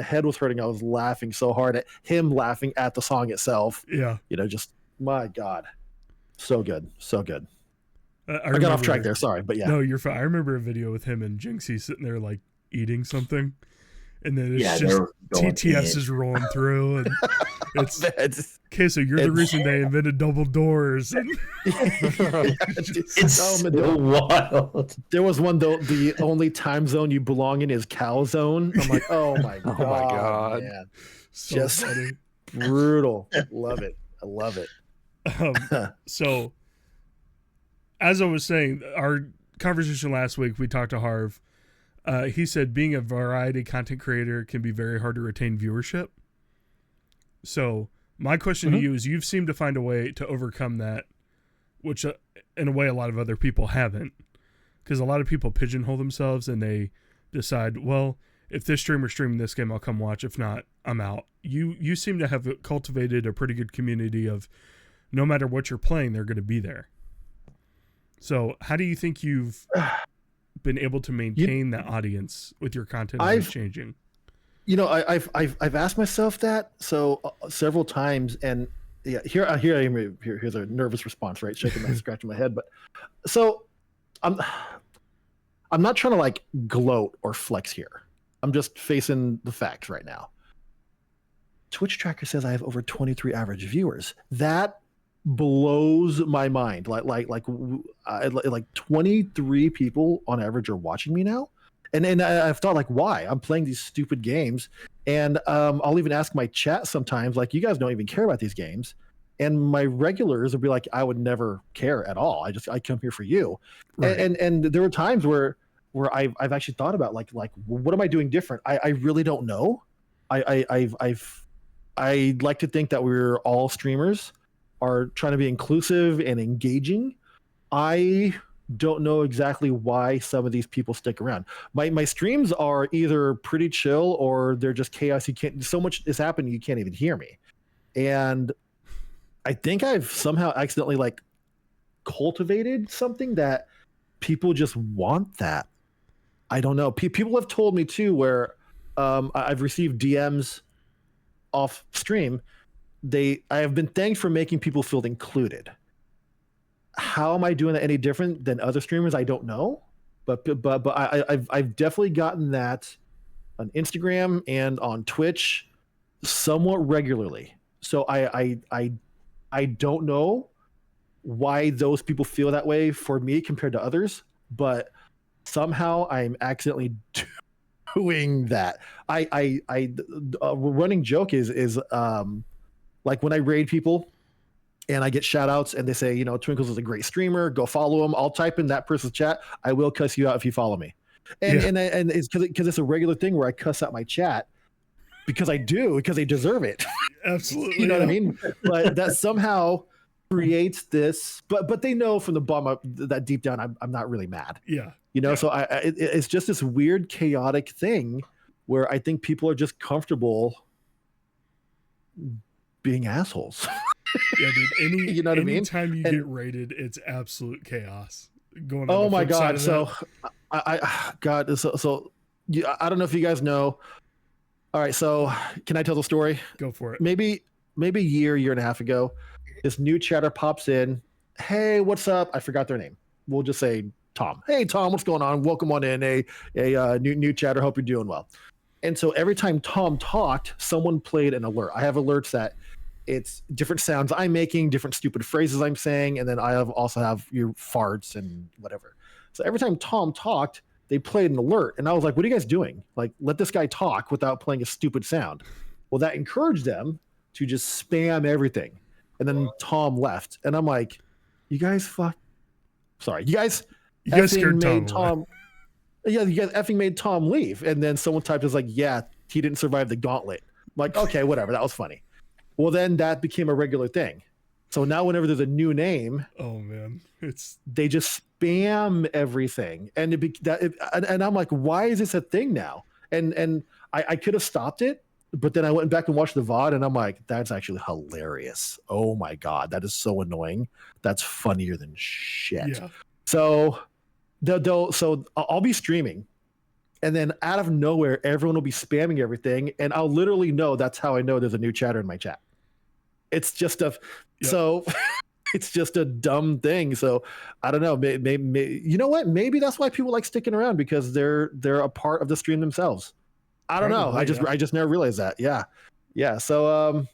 head was hurting. I was laughing so hard at him laughing at the song itself. Yeah, just my God, so good. I got off track there. Sorry, but yeah. No, you're fine. I remember a video with him and Jinxie sitting there like eating something, and then it's just TTS is rolling through, and it's okay. So you're the reason they invented double doors. And it's so wild. There was one though. The only time zone you belong in is cow zone. I'm like, oh my god, man. So just funny. Brutal. Love it. I love it. So, as I was saying, our conversation last week, we talked to Harv. He said being a variety content creator can be very hard to retain viewership. So my question to you is, you've seemed to find a way to overcome that, which in a way a lot of other people haven't, because a lot of people pigeonhole themselves and they decide, well, if this streamer's streaming this game, I'll come watch. If not, I'm out. You seem to have cultivated a pretty good community of no matter what you're playing, they're going to be there. So how do you think you've been able to maintain that audience with your content changing? I've asked myself that several times, and here I am. Here's a nervous response, right? Scratching my head, but so I'm not trying to like gloat or flex here. I'm just facing the facts right now. Twitch tracker says I have over 23 average viewers. That blows my mind. Like 23 people on average are watching me now. And I've thought, like, why? I'm playing these stupid games, and I'll even ask my chat sometimes, like, you guys don't even care about these games, and my regulars will be like, I would never care at all. I come here for you, right. and there were times where I've actually thought about like what am I doing different? I really don't know. I like to think that we're all streamers are trying to be inclusive and engaging, I don't know exactly why some of these people stick around. My streams are either pretty chill or they're just chaos. You can't. So much is happening, you can't even hear me. And I think I've somehow accidentally like cultivated something that people just want that. I don't know. People have told me too, where I've received DMs off stream. I have been thanked for making people feel included. How am I doing that any different than other streamers? I don't know, but I've definitely gotten that on Instagram and on Twitch somewhat regularly. So I don't know why those people feel that way for me compared to others, but somehow I'm accidentally doing that. A running joke is like when I raid people and I get shout outs and they say, you know, Twinkles is a great streamer, go follow him. I'll type in that person's chat. I will cuss you out if you follow me. And it's because it's a regular thing where I cuss out my chat because I do, because they deserve it. Absolutely. You know what I mean? But that somehow creates this, but they know from the bottom up that deep down, I'm not really mad. Yeah. You know, so it's just this weird chaotic thing where I think people are just comfortable being assholes. Yeah, dude. You know what I mean? Anytime you get raided, it's absolute chaos. Going on oh the my flip side god! of So, that, I don't know if you guys know. All right, so can I tell the story? go for it. Maybe a year and a half ago, this new chatter pops in. Hey, what's up? I forgot their name. We'll just say Tom. Hey, Tom, what's going on? Welcome on in. A new chatter. Hope you're doing well. And so every time Tom talked, someone played an alert. I have alerts that it's different sounds I'm making, different stupid phrases I'm saying, and then I also have your farts and whatever. So every time Tom talked, they played an alert, and I was like, "What are you guys doing? Like, let this guy talk without playing a stupid sound." Well, that encouraged them to just spam everything, and then Tom left, and I'm like, "You guys Sorry, you guys scared made Tom. Yeah, you guys effing made Tom leave." And then someone typed is like, "Yeah, he didn't survive the gauntlet." I'm like, okay, whatever, that was funny. Well, then that became a regular thing. So now whenever there's a new name, oh man, they just spam everything, and and I'm like, why is this a thing now? And I could have stopped it, but then I went back and watched the VOD, and I'm like, that's actually hilarious. Oh my god, that is so annoying. That's funnier than shit. yeah. So I'll be streaming, and then out of nowhere, everyone will be spamming everything, and I'll literally know. That's how I know there's a new chatter in my chat. It's just so it's just a dumb thing. So I don't know. Maybe you know what? Maybe that's why people like sticking around, because they're a part of the stream themselves. I don't know. I just never realized that. Yeah. So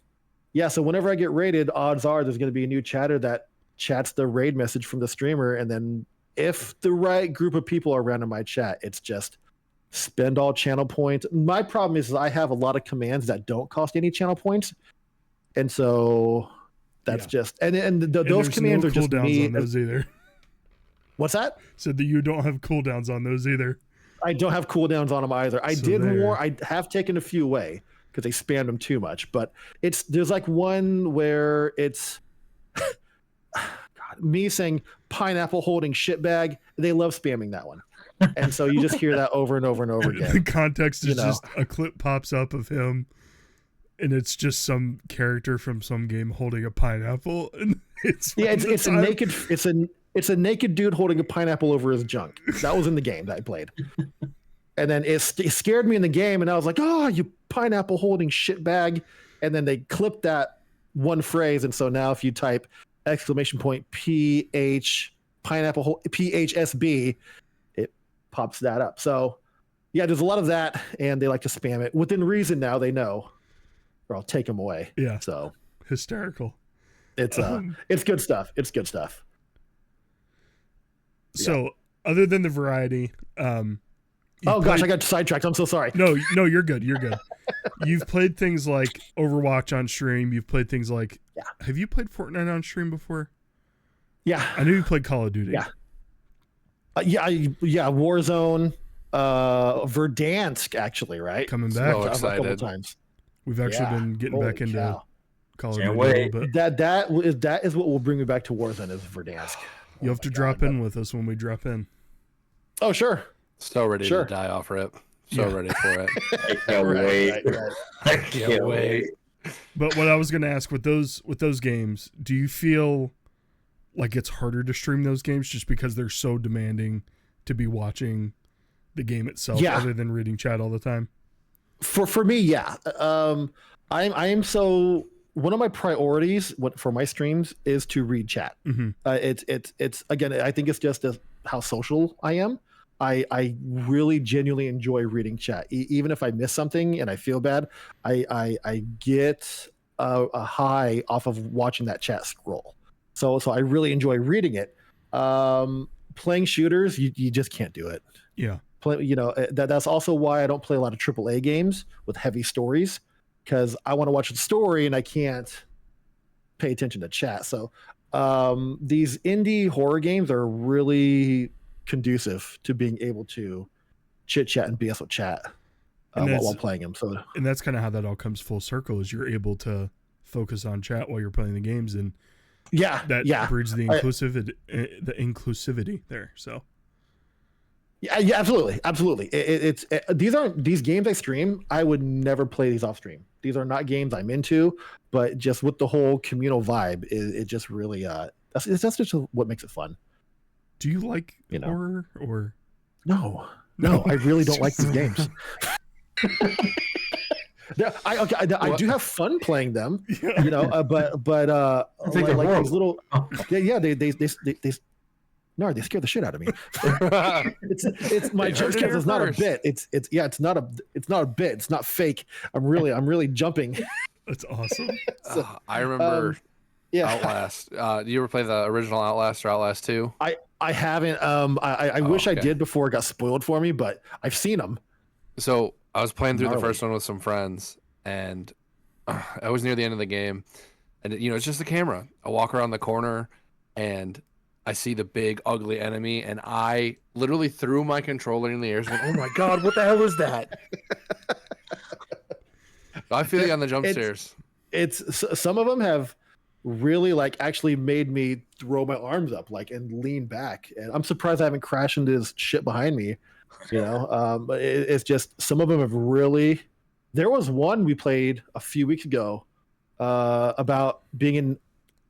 so whenever I get raided, odds are there's going to be a new chatter that chats the raid message from the streamer, and then if the right group of people are around in my chat, it's just spend all channel points. My problem is I have a lot of commands that don't cost any channel points, and so that's just those commands are just me. On those either. What's that? So that you don't have cooldowns on those either. I don't have cooldowns on them either. I have taken a few away because they spammed them too much. But there's like one where it's me saying pineapple holding shitbag. They love spamming that one. And so you just hear that over and over and over again. The context is just a clip pops up of him, and it's just some character from some game holding a pineapple, and it's a naked dude holding a pineapple over his junk. That was in the game that I played. And then it scared me in the game, and I was like, "Oh, you pineapple holding shitbag!" And then they clipped that one phrase, and so now if you type !PH pineapple PHSB, it pops that up. So yeah, there's a lot of that, and they like to spam it within reason. Now they know, or I'll take them away. Yeah. So hysterical. It's good stuff. It's good stuff. So other than the variety, gosh, I got sidetracked. I'm so sorry. No, you're good. You're good. You've played things like Overwatch on stream. You've played things like, have you played Fortnite on stream before? Yeah. I knew you played Call of Duty. Yeah. Warzone, Verdansk, actually, right? Coming back. So excited. A couple times. We've actually been getting back into Call of Duty a wait. little bit. That is what will bring me back to Warzone, is Verdansk. You have to drop in with us when we drop in. Oh, sure. So ready Sure. to die off rip. So ready for it. I can't wait. Right. I can't wait. But what I was going to ask with those games, do you feel like it's harder to stream those games just because they're so demanding to be watching the game itself other than reading chat all the time? For me, yeah. I am so, one of my priorities for my streams is to read chat. Mm-hmm. It's again, I think it's just how social I am. I really genuinely enjoy reading chat. Even if I miss something and I feel bad, I get a high off of watching that chat scroll. So I really enjoy reading it. Playing shooters, you just can't do it. Yeah. That's also why I don't play a lot of AAA games with heavy stories, because I want to watch the story and I can't pay attention to chat. So these indie horror games are really conducive to being able to chit chat and BS with chat while playing them. So, and that's kind of how that all comes full circle, is you're able to focus on chat while you're playing the games, and that breeds the inclusivity there. So yeah, absolutely. These games I stream, I would never play these off stream. These are not games I'm into, but just with the whole communal vibe, it just really that's just what makes it fun. Do you like horror or no? I really don't like these games. I do have fun playing them, but like these little, they scare the shit out of me. It's my jump scares. It's not a bit. It's not a bit. It's not fake. I'm really jumping. That's awesome. I remember Outlast. Do you ever play the original Outlast or Outlast 2? I haven't. I wish I did before it got spoiled for me, but I've seen them. So I was playing through the first one with some friends, and I was near the end of the game, and it's just the camera. I walk around the corner, and I see the big ugly enemy, and I literally threw my controller in the air. Went, oh my god, what the hell is that? I feel you on the jump stairs. It's some of them have really actually made me throw my arms up and lean back, and I'm surprised I haven't crashed into this shit behind me. But it's just some of them have really. There was one we played a few weeks ago about being in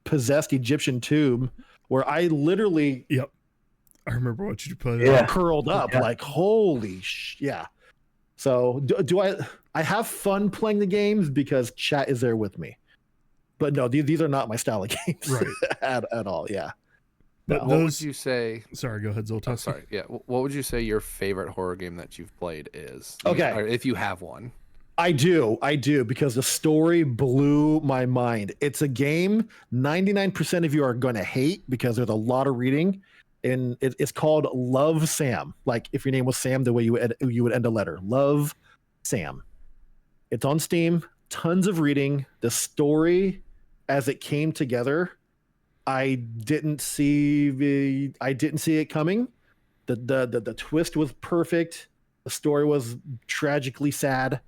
possessed Egyptian tomb, where I literally I remember what you played. Curled up holy yeah. So do I have fun playing the games because chat is there with me, but no, these are not my style of games, right? at all. Yeah. But what would you say? Sorry, go ahead, Zoltan. Sorry, yeah. What would you say your favorite horror game that you've played is? Okay, or if you have one. I do, because the story blew my mind. It's a game 99% of you are going to hate because there's a lot of reading, and it's called Love Sam. Like if your name was Sam, the way you would end a letter. Love Sam. It's on Steam. Tons of reading. The story, as it came together, I didn't see it coming. The twist was perfect. The story was tragically sad,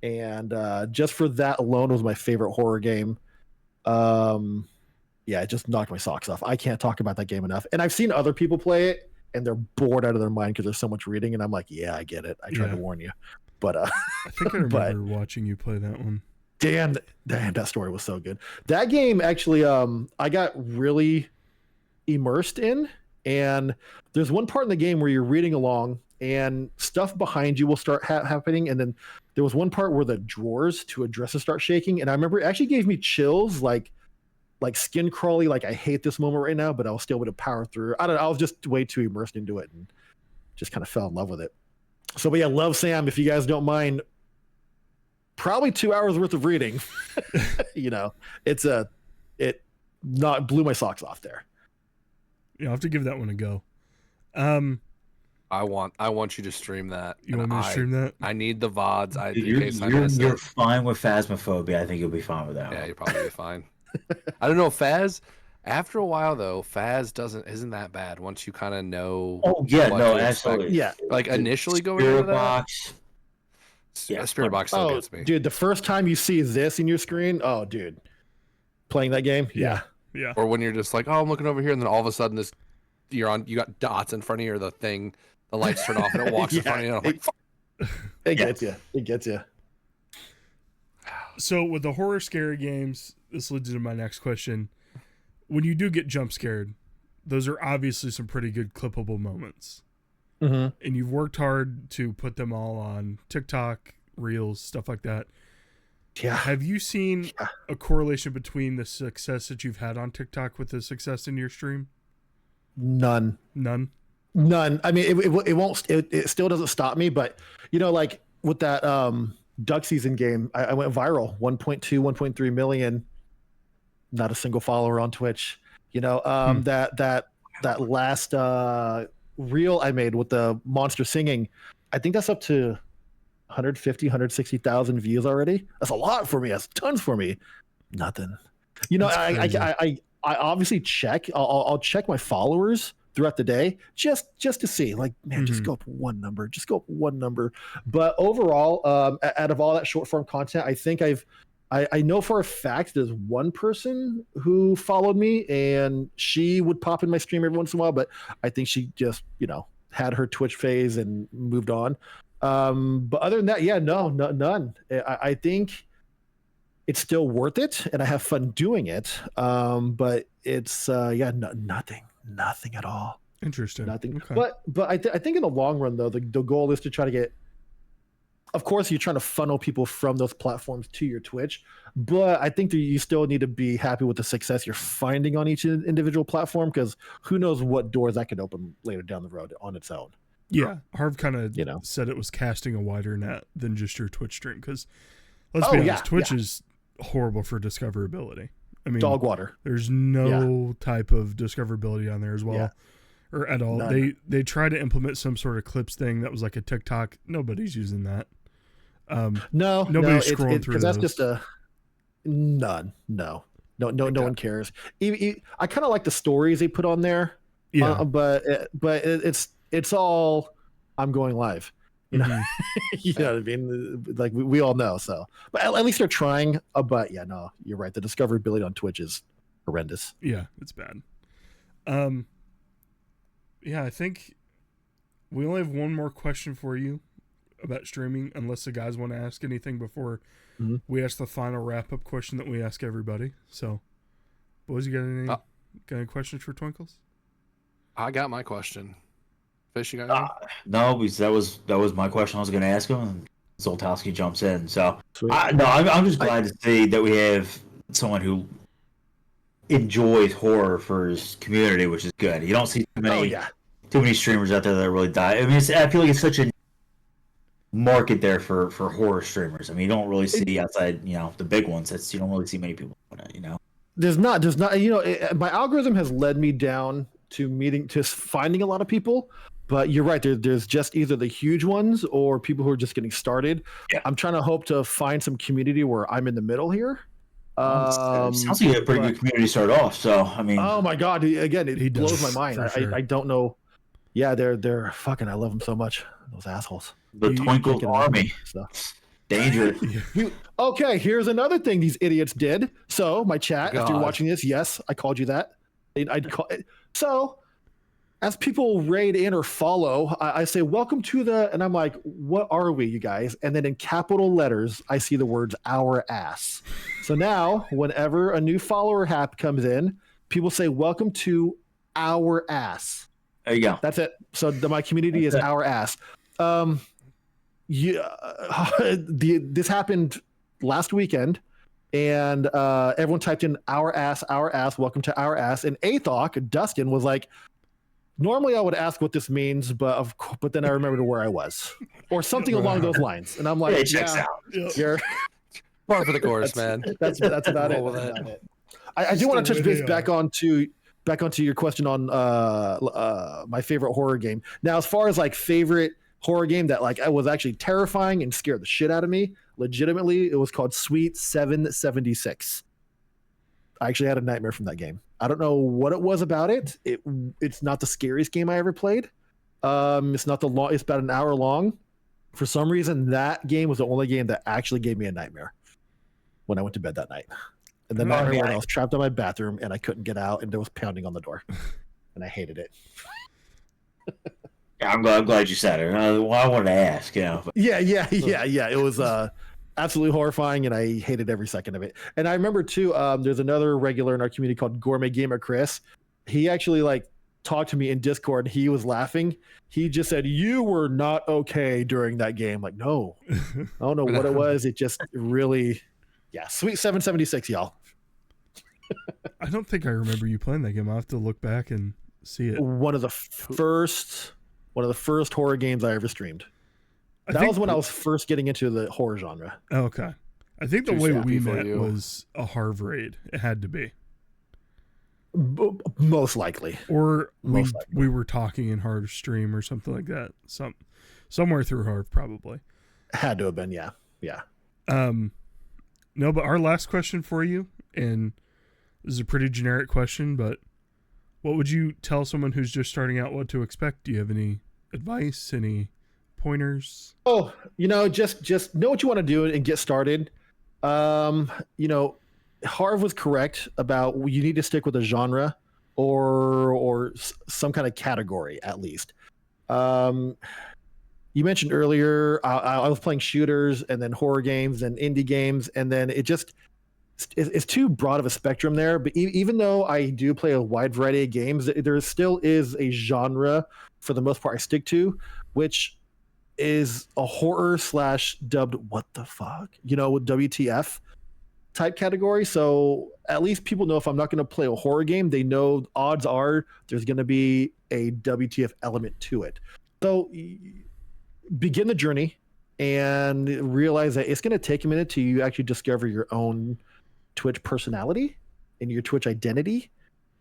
and just for that alone was my favorite horror game. It just knocked my socks off. I can't talk about that game enough. And I've seen other people play it, and they're bored out of their mind because there's so much reading. And I'm like, yeah, I get it. I tried to warn you, but I think I remember watching you play that one. Damn, that story was so good. That game actually, I got really immersed in, and there's one part in the game where you're reading along and stuff behind you will start happening, and then there was one part where the drawers to a dresser start shaking, and I remember it actually gave me chills, like skin crawly, I hate this moment right now, but I was still able to power through. I don't know, I was just way too immersed into it and just kind of fell in love with it. So, but yeah, Love Sam, if you guys don't mind, probably 2 hours worth of reading. It blew my socks off there. Yeah, I'll have to give that one a go. I want you to stream that. You want me to stream that? I need the VODs. You're fine with Phasmophobia. I think you'll be fine with that. Yeah, you'll probably be fine. I don't know, Phaz. After a while, though, Phaz isn't that bad once you kind of know. Oh yeah, no, absolutely. Yeah, initially going into that. Box. Yeah, Spirit Box still gets me. Dude, the first time you see this in your screen, oh, dude, playing that game, yeah. Or when you're just like, oh, I'm looking over here, and then all of a sudden this you got dots in front of you, or the thing, the lights turn off and it walks in front of you. And I'm like, it gets you. It gets you. So with the horror scary games, this leads into my next question. When you do get jump scared, those are obviously some pretty good clippable moments. Mm-hmm. And you've worked hard to put them all on TikTok, Reels, stuff like that. Yeah. Have you seen a correlation between the success that you've had on TikTok with the success in your stream? None. I mean, it won't. It still doesn't stop me. But like with that duck season game, I went viral. 1.2, 1.3 million. Not a single follower on Twitch. That last reel I made with the monster singing, I think that's up to 150, 160,000 views already. That's a lot for me. That's tons for me. Nothing. I obviously check. I'll check my followers throughout the day just to see, like, man, just go up one number. But overall, out of all that short form content, I think I know for a fact there's one person who followed me and she would pop in my stream every once in a while, but I think she just, had her Twitch phase and moved on. But other than that, none. I think it's still worth it and I have fun doing it. But it's, nothing at all. Interesting. Nothing. Okay. But I think in the long run though, the goal is to try to get, of course, you're trying to funnel people from those platforms to your Twitch, but I think that you still need to be happy with the success you're finding on each individual platform, because who knows what doors that could open later down the road on its own. Yeah, Harv kind of said it was casting a wider net than just your Twitch stream, because let's be honest, Twitch is horrible for discoverability. I mean, dog water. There's no type of discoverability on there as well, or at all. None. They try to implement some sort of clips thing that was like a TikTok. Nobody's using that. Nobody's scrolling through. Because that's just a none. No one cares. I kind of like the stories they put on there. Yeah, but it's all I'm going live. You know, you know what I mean? Like we all know. So, but at least they're trying. But yeah, no, you're right. The discoverability on Twitch is horrendous. Yeah, it's bad. Yeah, I think we only have one more question for you about streaming, unless the guys want to ask anything before we ask the final wrap-up question that we ask everybody. So, boys, you got any questions for Twinkles? I got my question. Fish, you got anything? No, because that was my question I was going to ask him, and Zoltowski jumps in. So, I'm just glad to see that we have someone who enjoys horror for his community, which is good. You don't see too many streamers out there that really die. I mean, I feel like it's such a market there for horror streamers. I mean, you don't really see outside, the big ones. You don't really see many people on it. There's not. My algorithm has led me down to finding a lot of people, but you're right. There's just either the huge ones or people who are just getting started. Yeah. I'm trying to hope to find some community where I'm in the middle here. Sounds like you had a pretty good community to start off. So I mean, oh my god, again, it blows my mind. Sure. I don't know. Yeah, they're fucking. I love them so much. Those assholes. The Twinkles army. Dangerous. Okay, here's another thing these idiots did. So my chat, if you're watching this, yes, I called you that. I'd call it. So as people raid in or follow, I say, welcome to the, and I'm like, what are we, you guys? And then in capital letters, I see the words our ass. So now whenever a new follower comes in, people say, welcome to our ass. There you go. That's it. So my community is our ass. This happened last weekend, and everyone typed in our ass, welcome to our ass. And Athok, Dustin, was like, normally I would ask what this means, but then I remembered where I was, or something along those lines. And I'm like, checks out. You're par for the course, man. That's about it. I do want to touch base back onto your question on my favorite horror game. Now, as far as like favorite horror game that like was actually terrifying and scared the shit out of me, legitimately, it was called Sweet 776. I actually had a nightmare from that game. I don't know what it was about it. It's not the scariest game I ever played. It's not it's about an hour long. For some reason, that game was the only game that actually gave me a nightmare when I went to bed that night. And then I was trapped in my bathroom and I couldn't get out, and there was pounding on the door. and I hated it. Yeah, I'm glad you said it. Well, I wanted to ask, But... Yeah. It was absolutely horrifying, and I hated every second of it. And I remember too, there's another regular in our community called Gourmet Gamer Chris. He actually like talked to me in Discord. And he was laughing. He just said, "You were not okay during that game." Like, no, I don't know what it was. It just really, sweet 776, y'all. I don't think I remember you playing that game. I'll have to look back and see it. One of the first horror games I ever streamed. That was when I was first getting into the horror genre. Oh, okay. I think the way we met was a Harv raid. It had to be. Most likely. Or we were talking in Harv's stream or something like that. Somewhere through Harv, probably. Had to have been, yeah. No, but our last question for you, and this is a pretty generic question, but what would you tell someone who's just starting out what to expect? Do you have any advice, any pointers? Oh, just know what you want to do and get started. Harv was correct about you need to stick with a genre or some kind of category at least. You mentioned earlier I was playing shooters and then horror games and indie games, and then it's too broad of a spectrum there. But even though I do play a wide variety of games, there still is a genre for the most part I stick to, which is a horror / dubbed what the fuck, WTF type category. So at least people know if I'm not going to play a horror game, they know odds are there's going to be a WTF element to it. So begin the journey and realize that it's going to take a minute to you actually discover your own Twitch personality and your Twitch identity,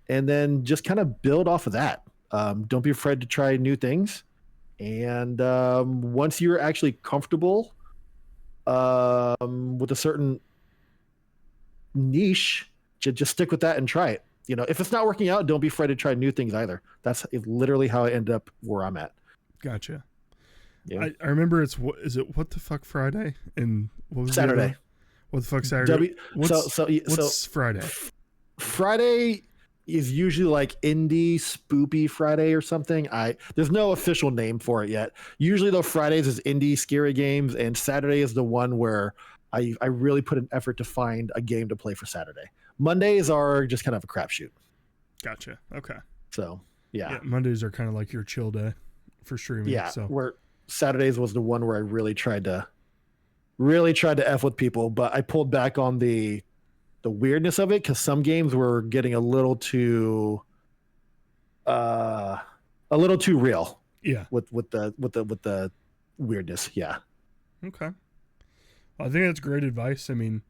and then just kind of build off of that. Don't be afraid to try new things. And once you're actually comfortable with a certain niche, just stick with that and try it. If it's not working out, don't be afraid to try new things either. That's literally how I ended up where I'm at. Gotcha. Yeah. I remember is it What the Fuck Friday? And what was Saturday? What the fuck Saturday? What's Friday? Friday is usually like indie spoopy Friday or something. There's no official name for it yet. Usually though, Fridays is indie scary games, and Saturday is the one where I really put an effort to find a game to play for Saturday. Mondays are just kind of a crapshoot. Gotcha. Okay. So yeah, Mondays are kind of like your chill day for streaming. Yeah. So where Saturdays was the one where I really tried to F with people, but I pulled back on the weirdness of it because some games were getting a little too real. Yeah. With the weirdness. Yeah. Okay. I think that's great advice. I mean,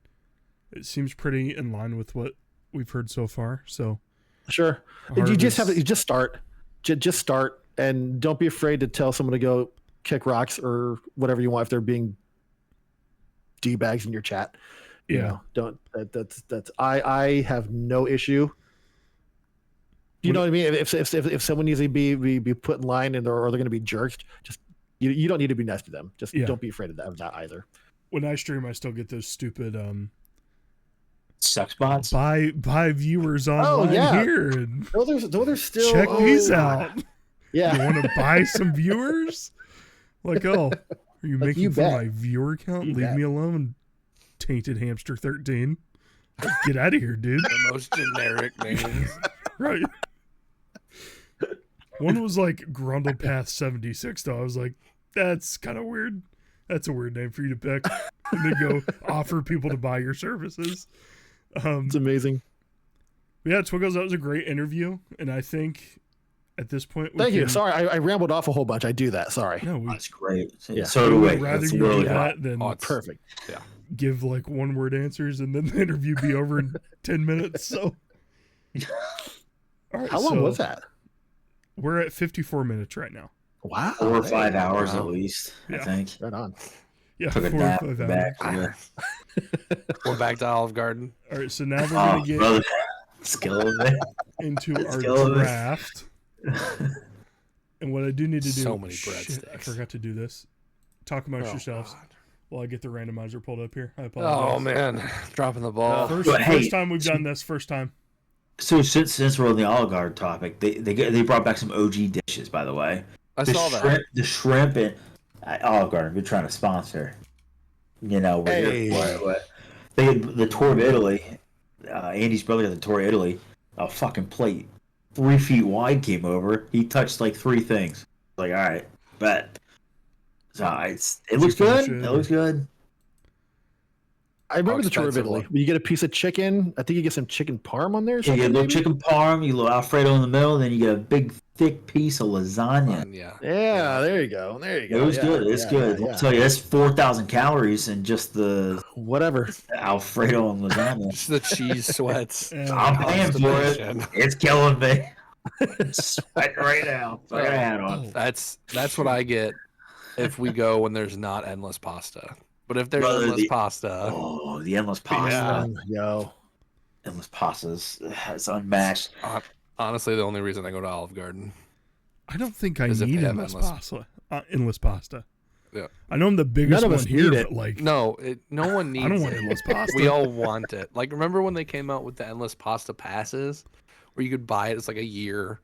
it seems pretty in line with what we've heard so far. So sure. You just start, and don't be afraid to tell someone to go kick rocks or whatever you want if they're being D-bags in your chat. I have no issue. You know what I mean? If someone needs to be put in line or they're going to be jerked, just you don't need to be nice to them. Just don't be afraid of that either. When I stream, I still get those stupid sex bots. Buy viewers online here. And those are still check these out. Yeah, you want to buy some viewers? Like, are you making fun of my viewer count? Leave me alone, tainted hamster 13. Get out of here, dude. The most generic names. Right. One was like Grundlepath 76 though. I was like, that's kind of weird. That's a weird name for you to pick. And then go offer people to buy your services. It's amazing. Yeah, Twinkles, that was a great interview. And I think at this point... Thank you. Sorry, I rambled off a whole bunch. I do that. Sorry. No, that's great. Yeah. So do we. I'd rather you do that than perfect. Yeah. Give like one-word answers and then the interview be over in 10 minutes. So, all right, how long was that? We're at 54 minutes right now. Wow. 4 or 5 hours at least, I think. Right on. Yeah, Took 4 or 5 hours. Back We're back to Olive Garden. All right, so now we're going to get into our draft. And what I do need to do... So many breadsticks. I forgot to do this. Talk amongst yourselves. God. While I get the randomizer pulled up here. I apologize. Oh, man. Dropping the ball. First time we've done this. First time. So since we're on the Olive Garden topic, they brought back some OG dishes, by the way. I saw that. The shrimp and Olive Garden. We're trying to sponsor. You know, we're Hey. here for it. They had the tour of Italy. Andy's brother had the tour of Italy. A fucking plate, 3 feet wide, came over. He touched like 3 things. Like, all right, bet. So it looks good. It looks good. I remember the tour of expensive Italy. one. You get a piece of chicken. I think you get some chicken parm on there. Or You something, get a little maybe? chicken parm, you get a little Alfredo in the middle, then you get a big thick piece of lasagna. Yeah. Yeah, there you go. There you go. It was Yeah, good. It's yeah, good. yeah, I'll tell you, that's 4,000 calories in just the Whatever. Alfredo and lasagna. Just the cheese sweats. I'm paying for it. Constipation. It's killing me. Sweating right now. I got a hat on. That's what I get if we go when there's not endless pasta. But if there's Brother, endless the- pasta, Oh, the endless pasta. Yo. Endless pastas. It's unmatched. honestly, the only reason I go to Olive Garden. I don't think I As if need they have endless endless- pasta. Endless pasta. Yeah. I know I'm the biggest None of one us here, need it. but like, No, no one needs I don't want it. endless pasta. We all want it. Like, remember when they came out with the endless pasta passes, where you could buy it? It's like a year.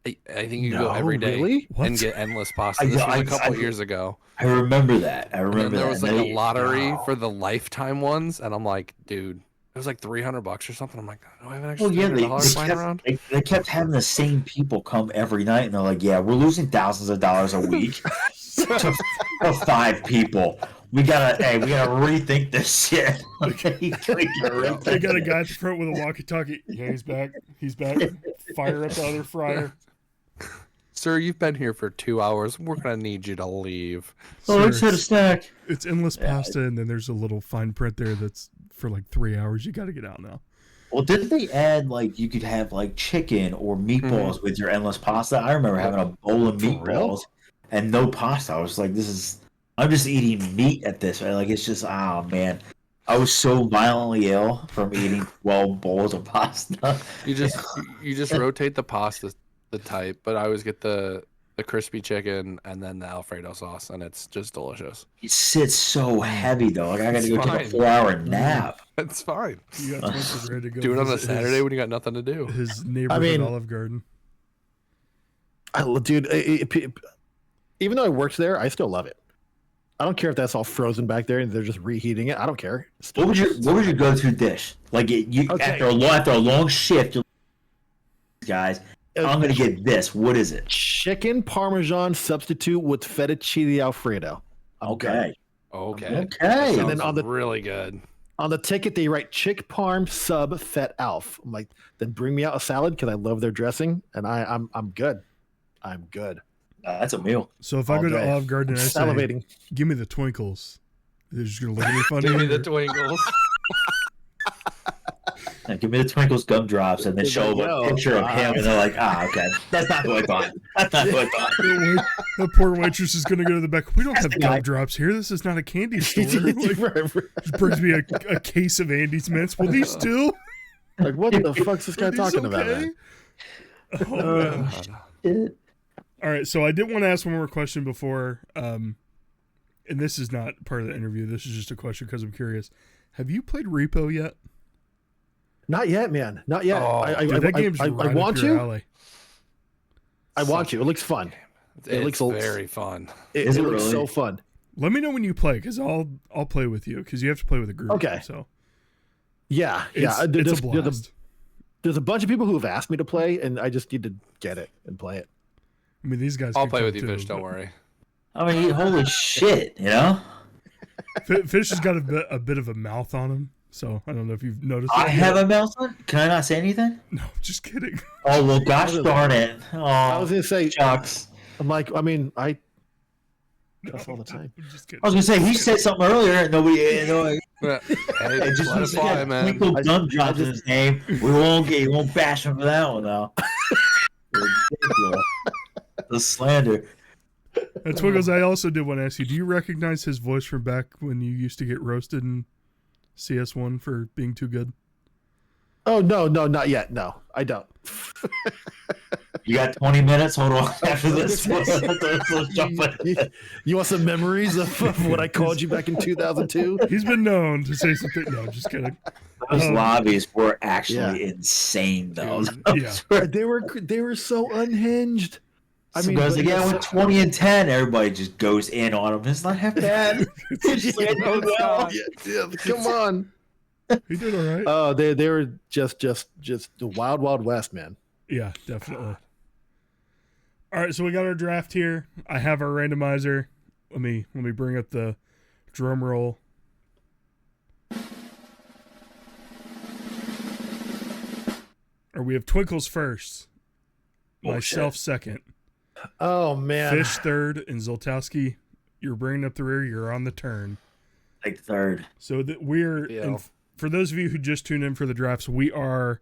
I think you could go No, every day really? What? and get endless pasta. I- This was I- a couple I- years ago. I remember that. I And remember then there that. was like a lottery for the lifetime ones, and I'm like, dude, it was like $300 or something. I'm like, do I have an extra Well, yeah, $300 lying around? they kept having the same people come every night, and they're like, "Yeah, we're losing thousands of dollars a week to 5 people. We gotta rethink this shit." They got a guy at the front with a walkie-talkie. Yeah, he's back. He's back. Fire up the other fryer. Sir, you've been here for 2 hours. We're gonna need you to leave. Oh, let's Sir, hit a stack. it's endless pasta, and then there's a little fine print there that's for like 3 hours. You got to get out now. Well, didn't they add like you could have like chicken or meatballs with your endless pasta? I remember having a bowl of For real? meatballs and no pasta. I was like, I'm just eating meat at this. Right? Like it's just, oh man, I was so violently ill from eating 12 bowls of pasta. You just rotate the pasta, the type, but I always get the crispy chicken and then the Alfredo sauce, and it's just delicious. It sits so heavy though. Like I got to It's go take fine. a 4-hour nap. It's fine. You got Twinkles ready to go. Do it on a visit Saturday when you got nothing to do. his neighborhood Olive Garden. Dude, even though I worked there, I still love it. I don't care if that's all frozen back there and they're just reheating it. I don't care. What was your go-to dish? Like Okay. after a long shift, guys, I'm gonna get this. What is it? Chicken Parmesan substitute with fettuccine Alfredo. I'm Okay. Okay. Okay. And then on the really good. on the ticket they write chick parm sub fet alf. I'm like, then bring me out a salad because I love their dressing and I'm good. I'm good. That's a meal. So if I All go to day. Olive Garden and I say, Salivating. "Give me the Twinkles," they're just gonna look at me funny. Give me the or- Twinkles. Yeah, give me the Twinkles gumdrops and then There show you them a go. picture of him and they're like, okay, that's not who I thought. That's not who I thought. The poor waitress is gonna go to the back. We don't have the guy. gumdrops here. This is not a candy store. Like, just brings me a case of Andy's mints. Will these do? Like, what the fuck's this guy Are these talking about, okay? man? Oh, man. All right, so I did want to ask one more question before, and this is not part of the interview. This is just a question because I'm curious. Have you played Repo yet? Not yet, man. Not yet. Oh, Dude, that game's I right want up your to. alley. I want to. It looks fun. It It's looks very fun. It Is it looks really? so fun. Let me know when you play because I'll play with you because you have to play with a group. Okay. So Yeah, it's, yeah. it's a blast. There's a bunch of people who have asked me to play, and I just need to get it and play it. I mean, these guys. I'll can play come with you, too, Fish. Don't but worry. I mean, holy shit, you know? Fish has got a bit of a mouth on him, so I don't know if you've noticed. I that have yet. a Melson? Can I not say anything? No, just kidding. Oh, well, gosh darn it. I Oh, was gonna say, shucks. I'm like, I mean, I No, cuss all the time. I'm just kidding. I was going to say, he said something earlier and nobody, Hey, Hey, just let it fly, man. Twinkle Gumdropz in his name. We won't bash him for that one though. Ridiculous. The slander. Twinkles, I also did want to ask you: do you recognize his voice from back when you used to get roasted in CS1 for being too good? Oh no, not yet. No, I don't. You got 20 minutes? Hold on. After this, let's jump in. You want some memories of what I called you back in 2002? He's been known to say something. No, just kidding. Those lobbies were actually insane, though. Yeah. They were so unhinged. I mean, because again, with 20 and 10, everybody just goes in on them. It's not half bad. It's just like, come on. He did all right. Oh, they were just the wild west, man. Yeah, definitely. All right, so we got our draft here. I have our randomizer. Let me bring up the drum roll. Or we have Twinkles first. Myself second. Oh man. Fish third, and Zoltowski, you're bringing up the rear. You're on the turn. Like third. So that and for those of you who just tuned in for the drafts, we are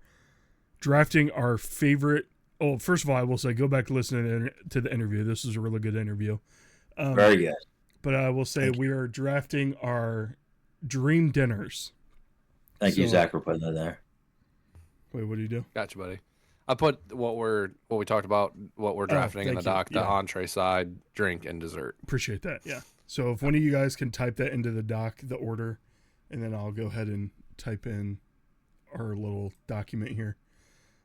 drafting our favorite. Oh, first of all, I will say go back to listen to the interview. This is a really good interview. Very good. But I will say we are drafting our dream dinners. Thank you, Zach, for putting that there. Wait, what do you do? Gotcha, buddy. I put what we talked about, what we're drafting in the doc, the entree side, drink, and dessert. Appreciate that. Yeah. So if one of you guys can type that into the doc, the order, and then I'll go ahead and type in our little document here.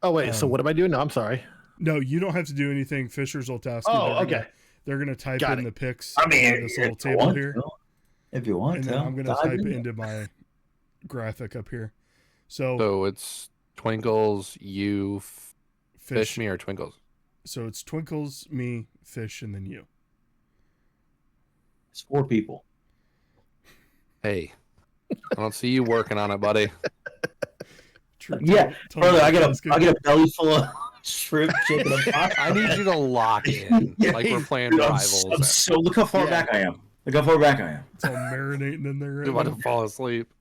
Oh wait, so what am I doing? No, I'm sorry. No, you don't have to do anything. Fisher, Zoltowski. Oh, okay. They're gonna type in the picks. I mean, on this little table here. If you want and to, then I'm gonna type into my graphic up here. So it's Twinkles, you, Fish, me, or Twinkles. So it's Twinkles, me, Fish, and then you. It's 4 people. Hey, I don't see you working on it, buddy. True. Yeah, brother, I get a belly full of shrimp, chicken, and pasta. I need you to lock in, like we're playing rivals. So look how far back I am. Look how far back I am. It's all marinating in there. I'm about to fall asleep.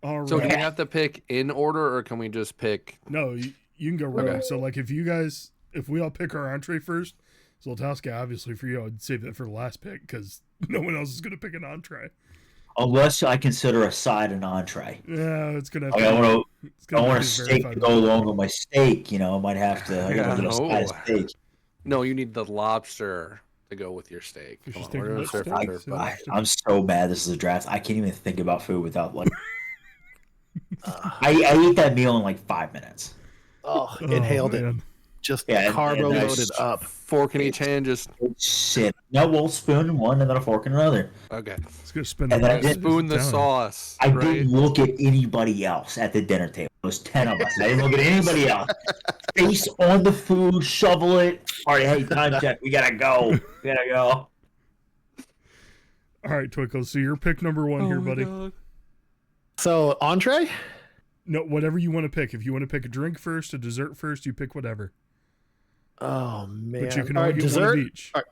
All right. So do we have to pick in order, or can we just pick? No, you can go right. Okay. So like if we all pick our entree first, Zoltowski, obviously for you, I would save that for the last pick because no one else is going to pick an entree. Unless I consider a side an entree. Yeah, it's going to have to. I want a steak to go along with my steak. You know, I might have to. I got a little side of steak. No, you need the lobster to go with your steak. I'm so mad this is a draft. I can't even think about food without like. I ate that meal in like 5 minutes. Oh, inhaled it. Just carbo loaded up. Fork in each hand, just shit. No, we'll spoon one and then a fork in another. Okay. It's gonna spin spoon the sauce. I didn't look at anybody else at the dinner table. It was 10 of us. I didn't look at anybody else. Face on the food, shovel it. All right, hey, time check. We gotta go. All right, Twinkles. So your pick number 1 here, buddy. God. So entree? No, whatever you want to pick. If you want to pick a drink first, a dessert first, you pick whatever. Oh man! But you can only get one of each. Right.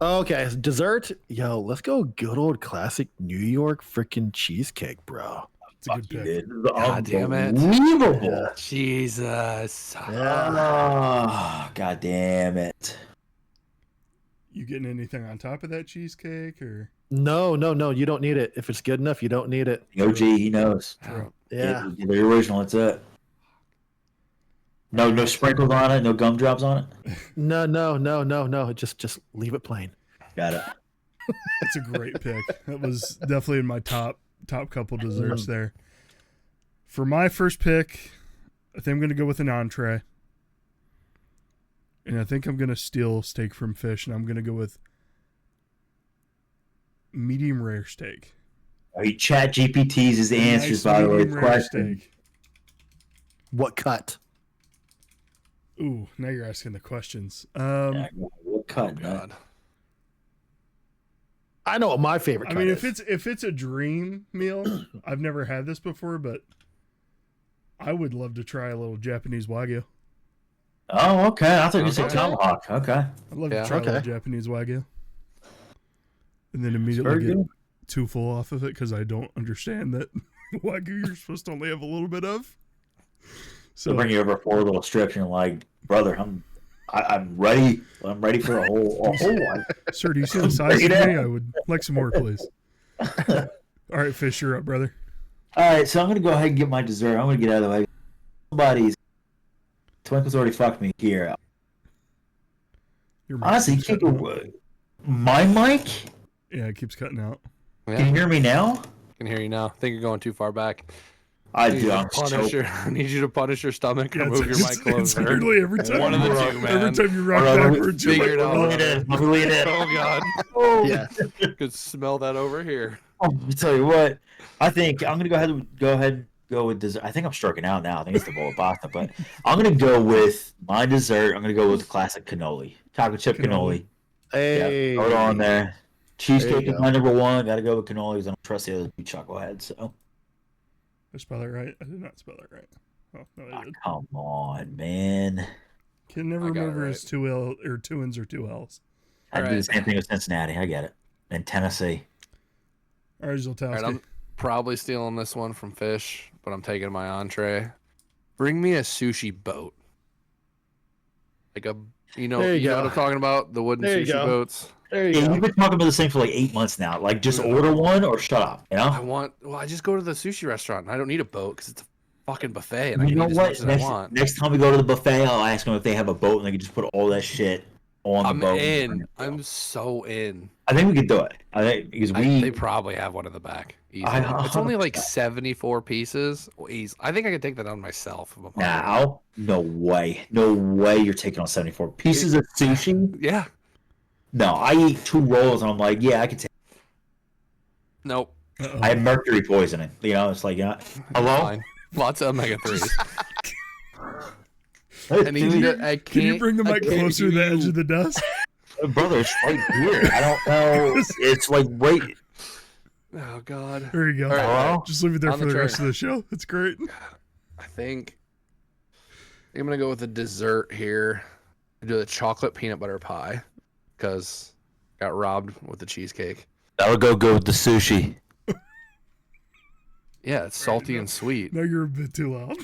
Okay, dessert. Yo, let's go. Good old classic New York freaking cheesecake, bro. It's a good pick. God damn it! Unbelievable. Jesus. Oh, God damn it. You getting anything on top of that cheesecake or? No. You don't need it. If it's good enough, you don't need it. OG, he knows. Yeah. The original, that's it. No sprinkles on it, no gumdrops on it? No. Just leave it plain. Got it. That's a great pick. That was definitely in my top couple desserts there. For my first pick, I think I'm going to go with an entree. And I think I'm going to steal steak from Fish, and I'm going to go with medium rare steak. He chat GPTs his answers, by the way. Question. What cut? Ooh, now you're asking the questions. What cut? God. I know what my favorite cut is. if it's a dream meal, I've never had this before, but I would love to try a little Japanese Wagyu. Oh, okay. I thought you said tomahawk. Okay. I'd love to try a little Japanese Wagyu. And then immediately get too full off of it because I don't understand that Wagyu you're supposed to only have a little bit of. So bring you over 4 little strips and you're like, brother, I'm ready. I'm ready for a whole one. Sir, do you see the size of me? I would like some more, please. All right, Fish, you're up, brother. All right, so I'm going to go ahead and get my dessert. I'm going to get out of the way. Somebody's Twinkles already fucked me here. Your mic Honestly, you keeps can't cutting go. out. My mic? Yeah, it keeps cutting out. Yeah, Can you hear me now? can hear you now. I think you're going too far back. I Need do. you to I'm punish so. I need you to punish your stomach or Yeah, move your mic it's closer. literally every time. One of the Every two, man. Every time you rock Hold on, let me backwards, you're figure like, it out. Let me lean in. Let me lean in. Oh God, Yeah. could smell that over here. I'll tell you what. I think I'm gonna go ahead and go with dessert. I think I'm stroking out now. I think it's the bowl of pasta, but I'm gonna go with my dessert. I'm gonna go with the classic cannoli, chocolate chip cannoli. Hey. Yeah, throw it on there. Cheesecake you is go. my number one. Got to go with cannolis. I don't trust the other two chuckleheads. So, I spell that right? I did not spell that right. Oh, no, I did. come on, man. Can never I got it remember right. his two L or two N's or two L's. I do the Alright. same thing with Cincinnati. I get it. And Tennessee. All right, All Zoltowski. right, I'm probably stealing this one from Fish, but I'm taking my entree. Bring me a sushi boat. Like a, There you know go. what I'm talking about? The wooden There you sushi go. boats. There you Yeah, go. you've been talking about this thing for like 8 months now. Like, just Dude, order one or shut up. You I know. I just go to the sushi restaurant and I don't need a boat because it's a fucking buffet and I You can know eat as what? much as I want. Next time we go to the buffet, I'll ask them if they have a boat and they can just put all that shit on I'm the boat. in. I'm so in. I think we could do it. I think because They probably have one in the back. Easily. I- It's only like 100%. 74 pieces. I think I could take that on myself. If I'm hungry. Now, no way. No way you're taking on 74 pieces of sushi. Yeah. No, I eat 2 rolls and I'm like, yeah, I can take. Nope. Uh-oh. I have mercury poisoning. You know, it's like, hello? Fine. Lots of omega 3s. Hey, I need you to. I can't. Can you bring the I mic can't closer to hear the edge you. of the desk? brother, it's right here. I don't know. It's like, wait. Oh God. There you go. All right, Hello? Just leave it there On for the the rest turn. of the show. It's great. I think I'm gonna go with the dessert here. Do the chocolate peanut butter pie because got robbed with the cheesecake. That'll go good with the sushi. Yeah, it's salty and sweet. Now you're a bit too loud.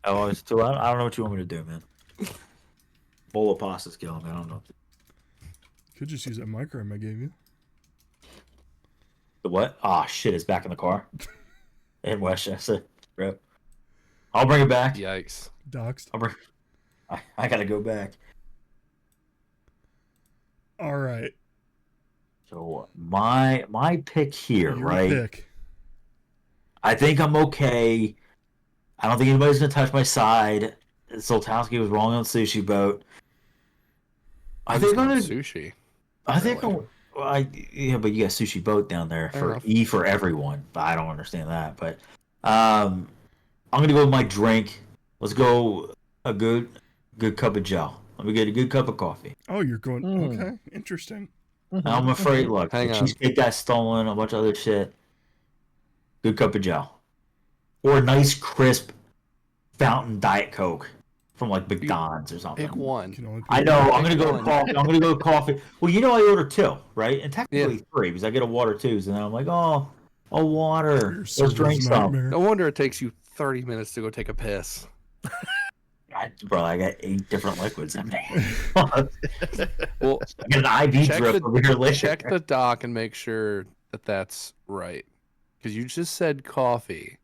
Oh, it's too loud? I don't know what you want me to do, man. Bowl of pasta's killing me. I don't know. Could just use that micro I gave you. The what? Ah, shit, it's back in the car. In Westchester. Bro. I'll bring it back. Yikes. Doxed. I gotta go back. All right. So my pick here, Your right? pick. I think I'm okay. I don't think anybody's gonna touch my side. Soltowski was wrong on the sushi boat. I think I'm gonna. sushi. I think Really? yeah, but you got sushi boat down there Fair for enough. E for everyone. I don't understand that, but I'm gonna go with my drink. Let's go a good cup of Joe. Let me get a good cup of coffee. Oh, you're going. Mm. Okay. Interesting. I'm afraid. Look, Hang the on. cheesecake got stolen. A bunch of other shit. Good cup of Joe, or a nice crisp fountain Diet Coke from like McDonald's or something. Pick one. Can only I know. I'm gonna Pick go one. with coffee. I'm gonna go with coffee. Well, you know, I order 2, right? And technically 3 because I get a water too. And then I'm like, oh, water. Your Let's server's drink some. nightmare. No wonder it takes you 30 minutes to go take a piss. Bro, I got 8 different liquids in me. I Well, got an IV check drip over here later. check the doc and make sure that that's right. Because you just said coffee,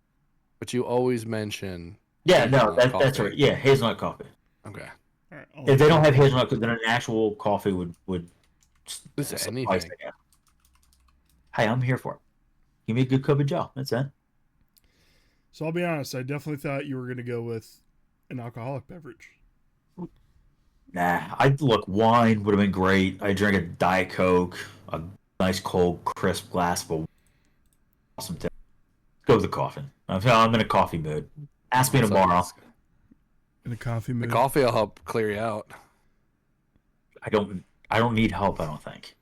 but you always mention. Yeah, no, hazelnut that's coffee. right. Yeah, hazelnut coffee. Okay. All right, If they don't have hazelnut, then an actual coffee would This is suffice, anything. I guess. Hey, I'm here for it. Give me a good cup of Joe. That's it. So I'll be honest. I definitely thought you were going to go with an alcoholic beverage. Nah, look, wine would have been great. I drink a Diet Coke, a nice cold, crisp glass of awesome tea. Go with the coffee. I'm in a coffee mood. Ask me tomorrow. In a coffee The mood. coffee will help clear you out. I don't need help. I don't think.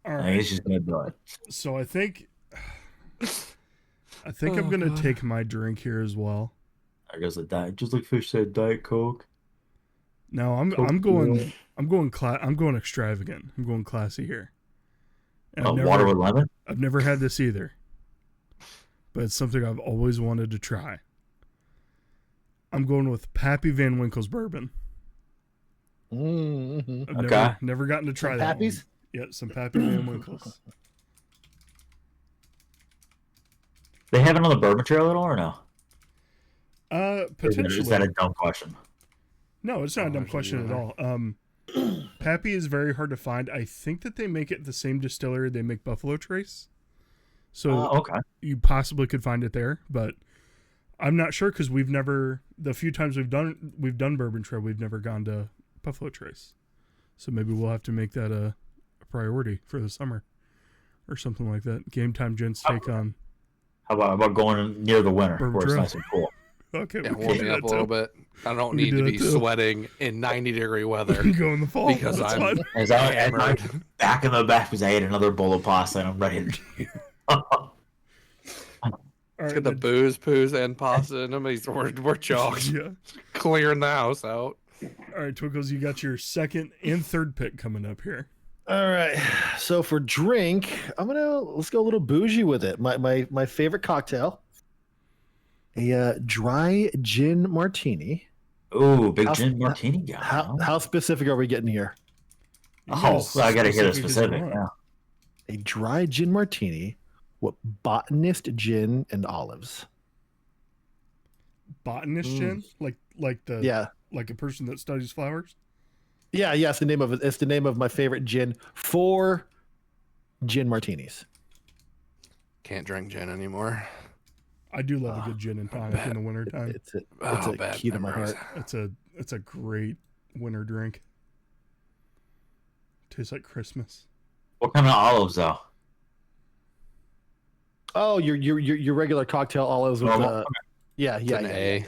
All I think right. it's just gonna do it. So I think I'm going to take my drink here as well. I guess the diet, just like Fish said, Diet Coke. No, I'm going extravagant. I'm going classy here. And Water with lemon. I've never had this either. But it's something I've always wanted to try. I'm going with Pappy Van Winkle's bourbon. Mm-hmm. I've Okay. never gotten to try Some that Pappies? one. Yeah, some Pappy Van Winkle's. They have it on the bourbon trail at all or no? Potentially. Is that a dumb question? No, it's not a dumb should question you at all. Pappy is very hard to find. I think that they make it at the same distillery they make Buffalo Trace. So Okay. you possibly could find it there, but I'm not sure because the few times we've done Bourbon Trail, we've never gone to Buffalo Trace. So maybe we'll have to make that a priority for the summer or something like that. Game Time Gents take on. How about going near the winter Bourbon where it's Trail. nice and cool? Okay, Yeah, we can warm do me that up a little too. bit. I don't We need can to do be that too. sweating in 90-degree weather We can go in the fall because That's I'm fine. As I'm hammered. back in the back because I ate another bowl of pasta and I'm ready. All Let's right, get the then- booze, poos, and pasta in them. We're chalked. Yeah. Clearing the house out. All right, Twinkles, you got your second and third pick coming up here. All right. So for drink, let's go a little bougie with it. My favorite cocktail, a dry gin martini. Ooh, big How- gin martini guy. huh? How specific are we getting here? You Oh, get as I gotta hear the as you specific. want. Yeah. A dry gin martini with botanist gin and olives. Botanist Mm. gin, like the Yeah. like a person that studies flowers. Yeah, it's the name of it. It's the name of my favorite gin for gin martinis. Can't drink gin anymore. I do love a good gin and tonic in the wintertime. It's a Oh, bad key to my memories. heart. It's a great winter drink. Tastes like Christmas. What kind of olives though? Oh, your regular cocktail olives with Normal? yeah. an A.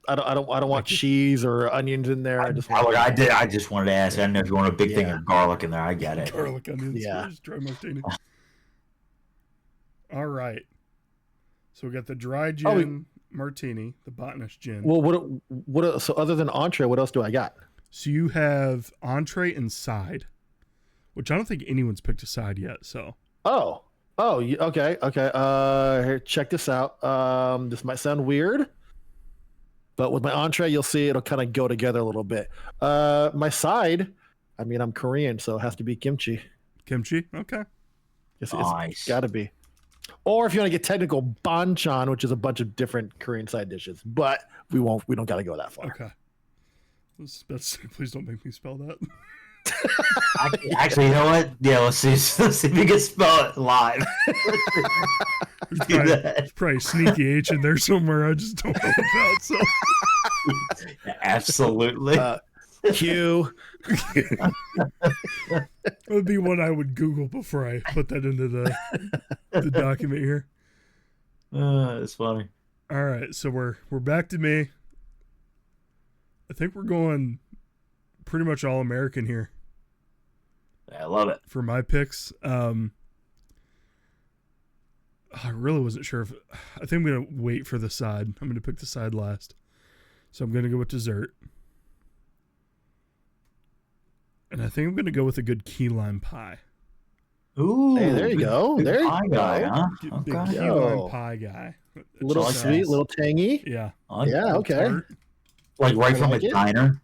I don't want cheese or onions in there. I just want I just wanted to ask. I didn't know if you want a big thing Yeah. of garlic in there. I get it. Garlic onions. Yeah. Just dry martini. All right. So we got the dry gin martini, the botanist gin. Well, so other than entree, what else do I got? So you have entree and side, which I don't think anyone's picked a side yet. So Okay. Here, check this out. This might sound weird, but with my entree, you'll see it'll kind of go together a little bit. My side, I'm Korean, so it has to be kimchi. kimchi. Okay. It's Nice. got to be. Or if you want to get technical, banchan, which is a bunch of different Korean side dishes, but we don't got to go that far. Okay. Please don't make me spell that. Actually, you know what? Yeah, let's see if you can spell it live. There's Do probably, that. there's probably a sneaky H in there somewhere. I just don't know about. So Absolutely. Q. it would be one I would Google before I put that into the document here. It's funny. All right, so we're back to me. I think we're going pretty much all American here I love it. for my picks. I really wasn't sure if I think I'm gonna wait for the side. I'm gonna pick the side last, so I'm gonna go with dessert, and I think I'm gonna go with a good key lime pie. Ooh, Hey, there you big- go. big There you pie go. guy, huh? Big Okay. key Yo. lime pie guy. Little like sweet, that. little tangy. Yeah. Yeah, okay. Tart. Like right I from like a it. diner,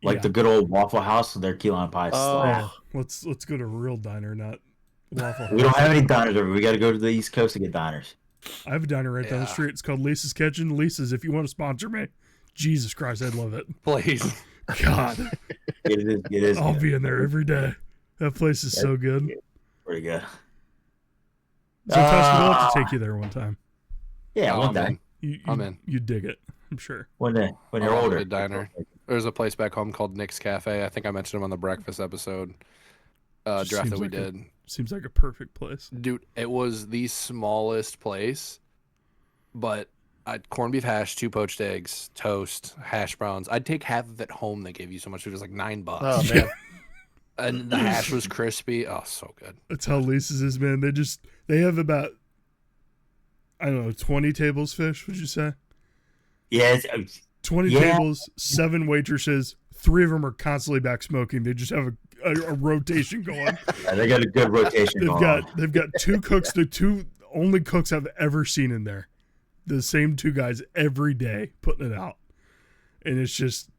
like Yeah. the good old Waffle House with their key lime pie. slap. Oh, Let's go to a real diner, not Waffle We don't House. have any diners over. We got to go to the East Coast to get diners. I have a diner right down the Yeah. street. It's called Lisa's Kitchen. Lisa's, if you want to sponsor me, Jesus Christ, I'd love it. Please. God, It is. I'll good. be in there every day. That place is so good. Pretty good. So, Tuscan, we'll have to take you there one time. Yeah, Oh, one I'm day. in. You I'm in. You dig it, I'm sure. One day when I you're love a older. good diner. There's a place back home called Nick's Cafe. I think I mentioned him on the breakfast episode Just draft seems that we like a- did. Seems like a perfect place. Dude, it was the smallest place, but I'd corned beef hash, 2 poached eggs, toast, hash browns. I'd take half of it home. They gave you so much food. It was like $9. oh man. And the hash was crispy. Oh, so good. That's how Lisa's is, man. They have about, I don't know, 20 tables fish, would you say? Yeah, 20 Yeah. tables, 7 waitresses, 3 of them are constantly back smoking. They just have a rotation going. they got a good rotation going on. They've got 2 cooks, the 2 only cooks I've ever seen in there. The same 2 guys every day putting it out. And it's just,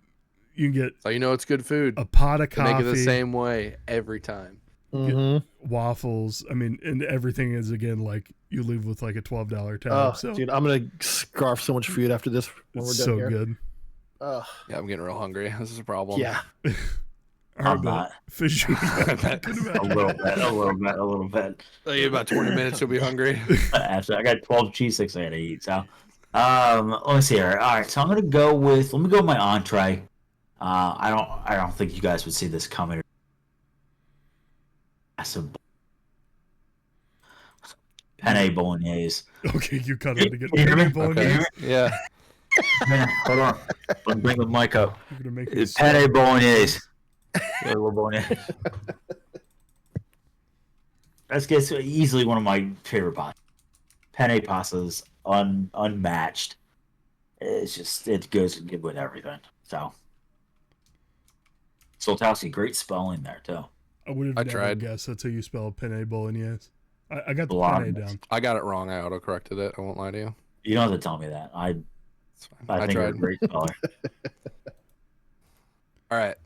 you can get So you know it's good food. a pot of They make it the coffee, same way every time. Mhm. waffles. I mean, and everything is, again, like you leave with like a $12 tab. Oh, so dude, I'm gonna scarf so much food after this when we're it's done so here. good. Ugh. Yeah, I'm getting real hungry. This is a problem. Yeah. All right, I'm but not. Fish. A little bit. Like, about 20 minutes, you'll be hungry. Actually, I got 12 cheese sticks I gotta eat. So, let me see here. All right, so let me go with my entree. I don't think you guys would see this coming. Massive penne bolognese. Okay, you cut it to get You hear me? penne bolognese. Yeah. Man, hold on. Let me bring the mic up. You're gonna make It's me penne bolognese. Yeah, little bolognese. That's easily one of my favorite pastas. Penne pastas, unmatched. It's just, it goes good with everything. So, Soltowski, great spelling there too. I would have I never tried. guessed that's how you spell penne bolognese. I got the Bolognese. penne down. I got it wrong. I auto-corrected it. I won't lie to you. You don't have to tell me that. It's fine. I think you're a tried. great speller. All right.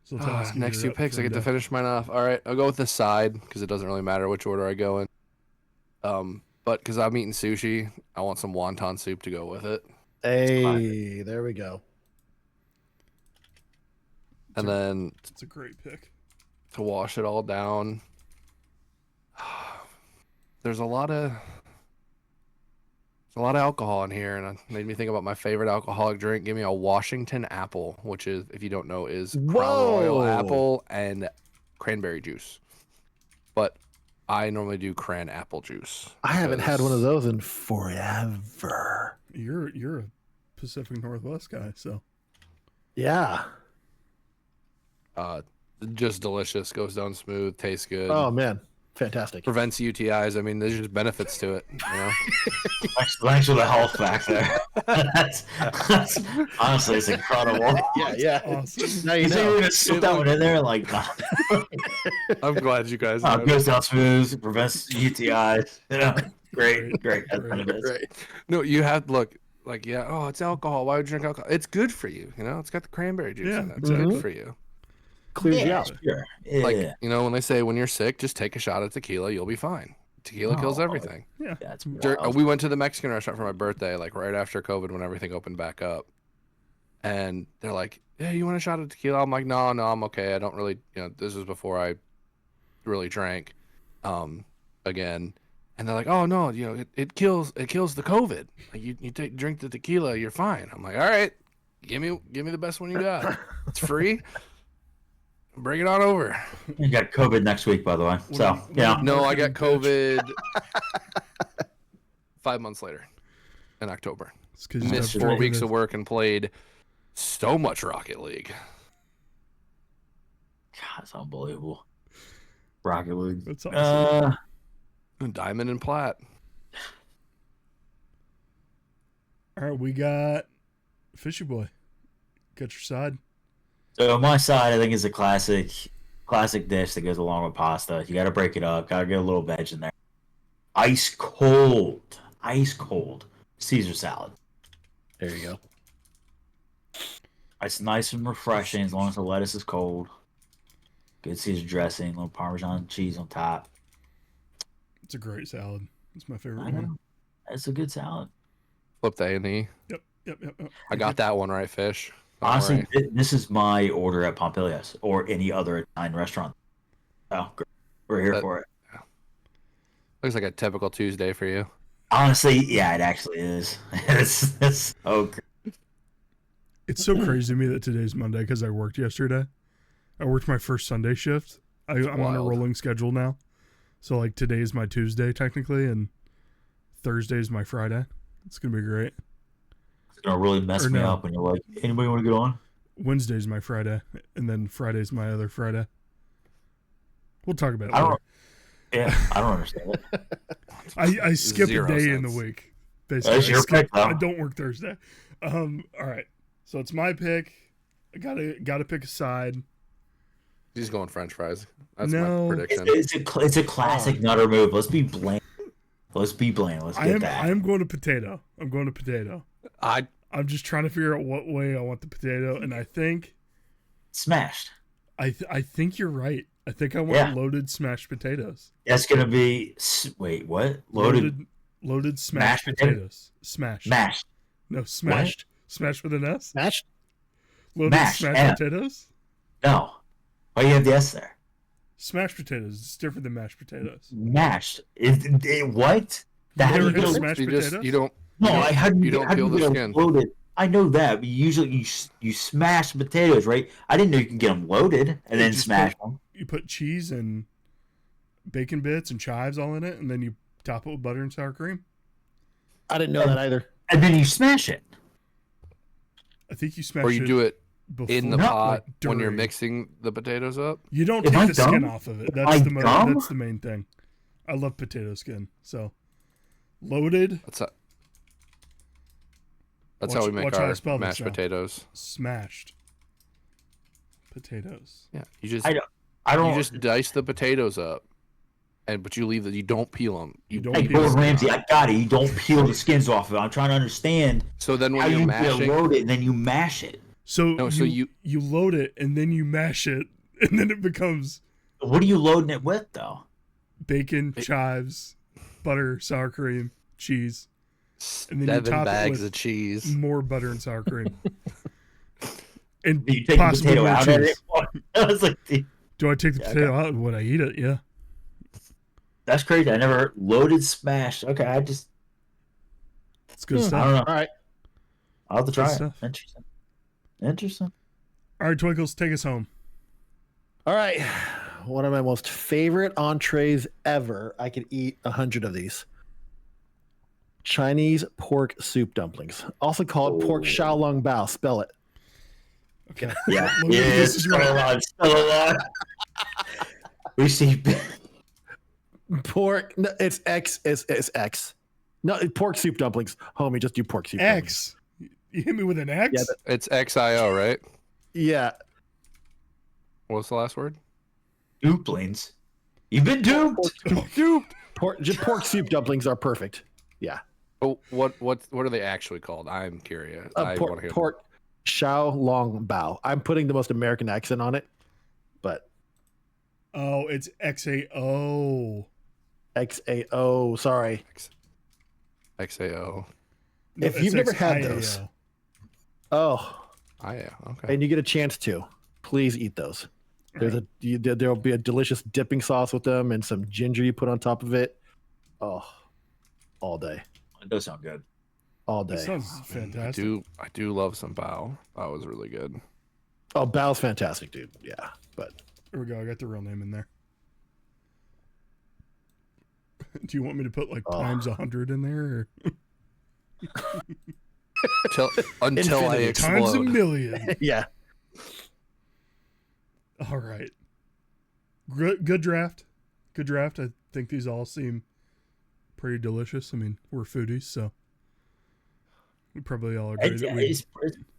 So Toski, Next you're two up picks. I for get to death. finish mine off. All right. I'll go with the side because it doesn't really matter which order I go in. But because I'm eating sushi, I want some wonton soup to go with it. Hey, there we go. And then It's a great pick. to wash it all down, there's a lot of alcohol in here, and it made me think about my favorite alcoholic drink. Give me a Washington apple, which is, if you don't know, is Crown Royal Whoa. apple and cranberry juice. But I normally do cran apple juice. I haven't had one of because- those in forever. You're a Pacific Northwest guy, so Yeah. Just delicious, goes down smooth, tastes good. Oh man, fantastic. Prevents UTIs. I mean, there's just benefits to it. You know, Thanks for the health back there. that's honestly, it's incredible. Yeah. awesome. Now you You think know. we're gonna slip that one in there? Like, I'm glad you guys. oh, know. it goes down smooth, prevents UTIs. You know, great. That's Great. benefits. Right. No, you have to look like, yeah. Oh, it's alcohol. Why would you drink alcohol? It's good for you. You know, it's got the cranberry juice Yeah, in it. It's exactly. good for you. Clears you out. Sure. Yeah. Like, you know, when they say when you're sick, just take a shot of tequila, you'll be fine. Tequila kills Oh, everything. Yeah. That's We went to the Mexican restaurant for my birthday, like right after COVID when everything opened back up. And they're like, "Yeah, you want a shot of tequila?" I'm like, no, I'm okay. I don't really, this was before I really drank again. And they're like, "Oh no, it kills the COVID. Like you drink the tequila, you're fine." I'm like, "All right, give me the best one you got. It's free. Bring it on over." You got COVID next week, by the way. So, What yeah. a No, I got marketing COVID 5 months later in October. It's 'cause you Missed have 4 drinking weeks it. of work and played so much Rocket League. God, it's unbelievable. Rocket League. That's awesome. Diamond and Plat. All right, we got Fishy Boy. Got your side. So my side, I think, is a classic dish that goes along with pasta. You got to break it up. Got to get a little veg in there. Ice cold Caesar salad. There you go. It's nice and refreshing as long as the lettuce is cold. Good Caesar dressing, a little Parmesan cheese on top. It's a great salad. It's my favorite I one. know. It's a good salad. Flip the A&E. Yep. I got that one right, Fish. Don't Honestly, worry. this is my order at Pompilia's or any other Italian restaurant. Oh, great. We're here for it. Looks like a typical Tuesday for you. Honestly, yeah, it actually is. It's so great. It's so crazy to me that today's Monday because I worked yesterday. I worked my first Sunday shift. I'm on a wild. rolling schedule now. So, like, today is my Tuesday, technically, and Thursday is my Friday. It's going to be great. It's gonna really mess Or me no. up when you're like, anybody want to get on? Wednesday's my Friday, and then Friday's my other Friday. We'll talk about it I later. don't. Yeah, I don't understand it. I skip Zero a day in the sense. week. Basically, That's your pick, though. I don't work Thursday. All right, so it's my pick. I gotta pick a side. He's going French fries. That's No. my prediction. It's a classic Nutter move. Let's be bland. Let's get that. I am going to potato. I'm going to potato. I'm just trying to figure out what way I want the potato, and I think Smashed. I think you're right. I think I want Yeah. loaded smashed potatoes. That's gonna be. Wait, what? Loaded smashed Mashed potato? potatoes. Smashed. Mashed. No, smashed. Smashed with an S? Mashed? Loaded Mashed, smashed M. potatoes? No. Why do you have the S there? Smashed potatoes. It's different than mashed potatoes. Mashed. What? Never do you had get a- smashed potatoes? You don't. No, how do you don't how do peel the get skin. loaded? I know that, but usually you smash potatoes, right? I didn't know you can get them loaded and then just smash them. You put cheese and bacon bits and chives all in it, and then you top it with butter and sour cream. I didn't know that either. And then you smash it. I think you smash Or you do it before, in the No, pot when you're during. mixing the potatoes up. You don't Am take I the skin dumb? off of it. Am I dumb? That's the main thing. I love potato skin. So loaded, That's how we make watch how I our spell this mashed now. potatoes. smashed potatoes. Yeah, you just I don't. you just dice the potatoes up, but you leave you don't peel them. You don't Hey, peel Gordon the Ramsay, I got it. You don't peel the skins off of it. I'm trying to understand So then how when you're you mashing, load it and then you mash it. So No, so you load it and then you mash it and then it becomes What are you loading it with, though? bacon, chives, butter, sour cream, cheese, and then you 7 top it bags with of cheese. more butter and sour cream. And Do you take the possibly potato more out of cheese. it? I was like, Do I take the Yeah, potato out when I eat it? Yeah. that's crazy. I never loaded smashed. Okay, It's good I stuff. don't know. All right. I'll have to try Good it. stuff. Interesting. All right, Twinkles, take us home. All right. One of my most favorite entrees ever. I could eat 100 of these. Chinese pork soup dumplings, also called pork Oh. xiaolong bao. Spell it. Okay. Yeah. Let me get Yeah, this it's right. still alive. It's still alive. We see. Pork. No, it's X. It's X. No, pork soup dumplings. Homie, just do pork soup dumplings. X. You hit me with an X? Yeah, It's XIO, right? Yeah. What's the last word? Duplings. You've been duped. Just pork soup dumplings are perfect. Yeah. Oh, what are they actually called? I'm curious. I want to Pork, hear. pork xiaolong bao. I'm putting the most American accent on it, but Oh, it's XAO. XAO. Sorry. XAO. No, If you've it's never had XIAO. those. Oh, Yeah. Okay. and you get a chance to, please eat those. There'll be a delicious dipping sauce with them and some ginger you put on top of it. Oh, all day, It does sound good. all That day. sounds I fantastic. do love some bao. That was really good. Oh, bao's fantastic, dude. Yeah, but There we go. I got the real name in there. Do you want me to put like Oh. times 100 in there? Or Until I Infinity. times a explode. million? yeah, All right. Good draft. Good draft. I think these all seem pretty delicious. I mean, we're foodies, so we probably all agree It's, that we. it's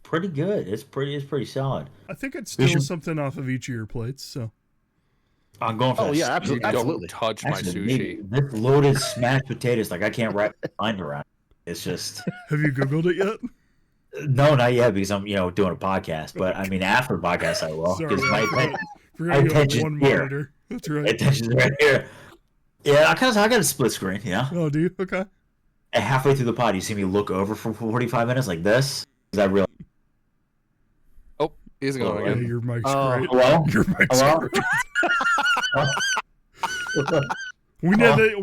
pretty good. It's pretty solid. I think I'd steal should- something off of each of your plates. So I'm going for Oh, that. yeah, You absolutely. don't touch my Actually, sushi. this loaded smashed potatoes, like I can't wrap my mind around. It's just have you Googled it yet? no, not yet because I'm doing a podcast. But I mean, after the podcast, I will Sorry, because I my forgot you have attention's one here. monitor. That's right. attention's right here. Yeah, I got a split screen. Yeah, Oh, do you? Okay. and halfway through the pod, you see me look over for 45 minutes like this. Is that real? Oh, he's going Oh, Yeah, again. your mic's Oh. great. Hello? Your mic's Hello? great.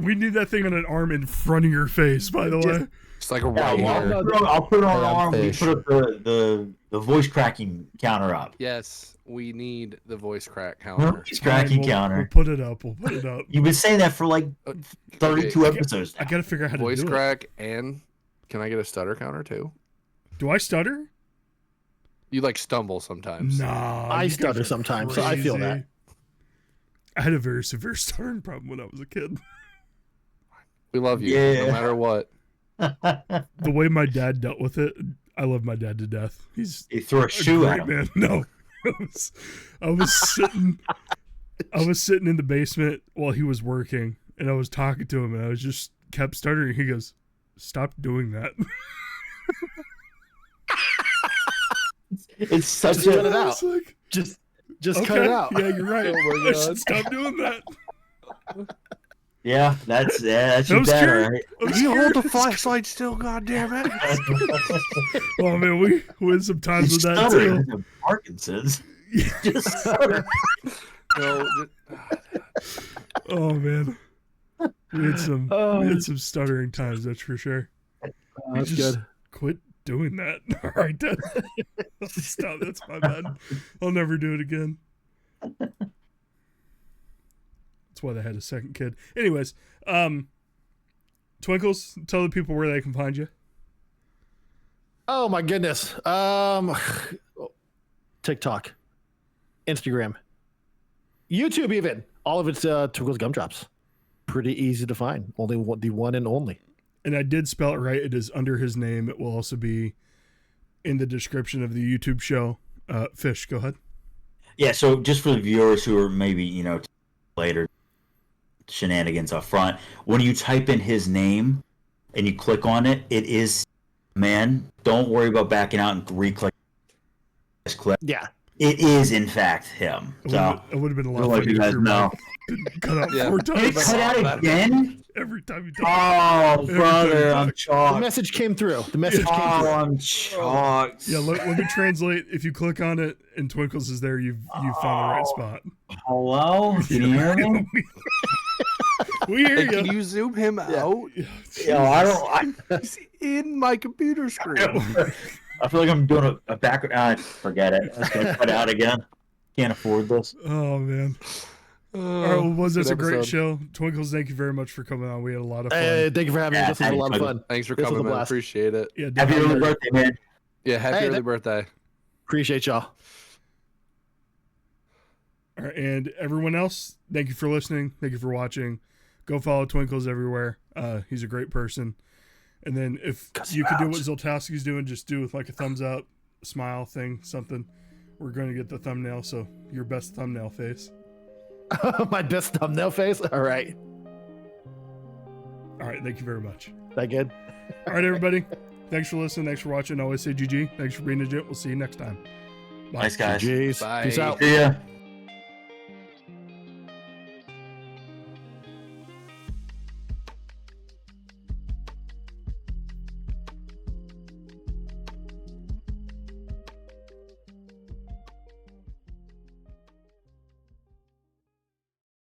We need that thing on an arm in front of your face, by the way. It's like a Yeah, right well, here. I'll put it on Hey, I'm arm. We fish. put up the voice cracking counter up. Yes, we need the voice crack counter. Voice cracking We'll counter. put it up. We'll put it up. You've been saying that for like 32 Okay. episodes I now. gotta figure out how to Voice do it. crack, and can I get a stutter counter too? Do I stutter? You like stumble sometimes. Nah. I you stutter guys are sometimes, so I feel crazy. that. I had a very severe stuttering problem when I was a kid. We love you, Yeah. no matter what. The way my dad dealt with it, I love my dad to death. He's You throw a a shoe great at him. man. No, I was sitting in the basement while he was working, and I was talking to him, and I was just kept stuttering. He goes, "Stop doing that." It's such Just cut a it I out. was like, Just okay, cut it out. yeah, you're right. Oh my I God. should stop doing that. Yeah, that's That your was dad, scary. right? I'm You hold the scared. flashlight still, goddammit. Oh man, we went some times with that Stuttering too. into Parkinson's. Yeah. Just stuttering. No, Oh man, we had some stuttering times. That's for sure. That's just good. Quit doing that. All right, Dad. Stop. That's my bad. I'll never do it again. That's why they had a second kid. Anyways, Twinkles, tell the people where they can find you. Oh my goodness. TikTok, Instagram, YouTube, even all of it's TwinklesGumdropz. Pretty easy to find. Only the one and only. And I did spell it right. It is under his name. It will also be in the description of the YouTube show. Fish, go ahead. Yeah, so just for the viewers who are maybe, later shenanigans up front, when you type in his name and you click on it, it is, man, don't worry about backing out and re-click this clip. Yeah. It is, in fact, him. So, It would have been a lot I'll let funnier you guys if your know. mic didn't cut out Yeah. 4 Did it times cut out again? every time you talk. Oh, brother, I'm The shocked. message came through. The message came Oh, through. I'm shocked. Yeah, let me translate. If you click on it and Twinkles is there, you've found the right spot. Hello? Can you hear me? We hear Hey, you. can you zoom him out? Yo, I He's in my computer screen. feel like I'm doing a background. Forget it. It's going to cut out again. Can't afford this. Oh man. All right, well, was this Good a great episode. show? Twinkles, thank you very much for coming on. We had a lot of fun. Thank you for having me. Yeah, This was a lot of thanks. fun. Thanks for This was coming, a man. blast. Appreciate it. Yeah, Happy definitely. early birthday, man. Yeah, happy Hey, early that- birthday. Appreciate y'all. All right, and everyone else, thank you for listening. Thank you for watching. Go follow Twinkles everywhere. He's a great person. And then if you could do what Zoltowski's doing, just do with like a thumbs up, smile thing, something. We're going to get the thumbnail, so your best thumbnail face. My best thumbnail face. All right. All right, thank you very much. That good? All right, everybody. Thanks for listening. Thanks for watching. Always say GG. Thanks for being a gent. We'll see you next time. Bye. Nice guys. Jeez. Bye. Peace out. See ya.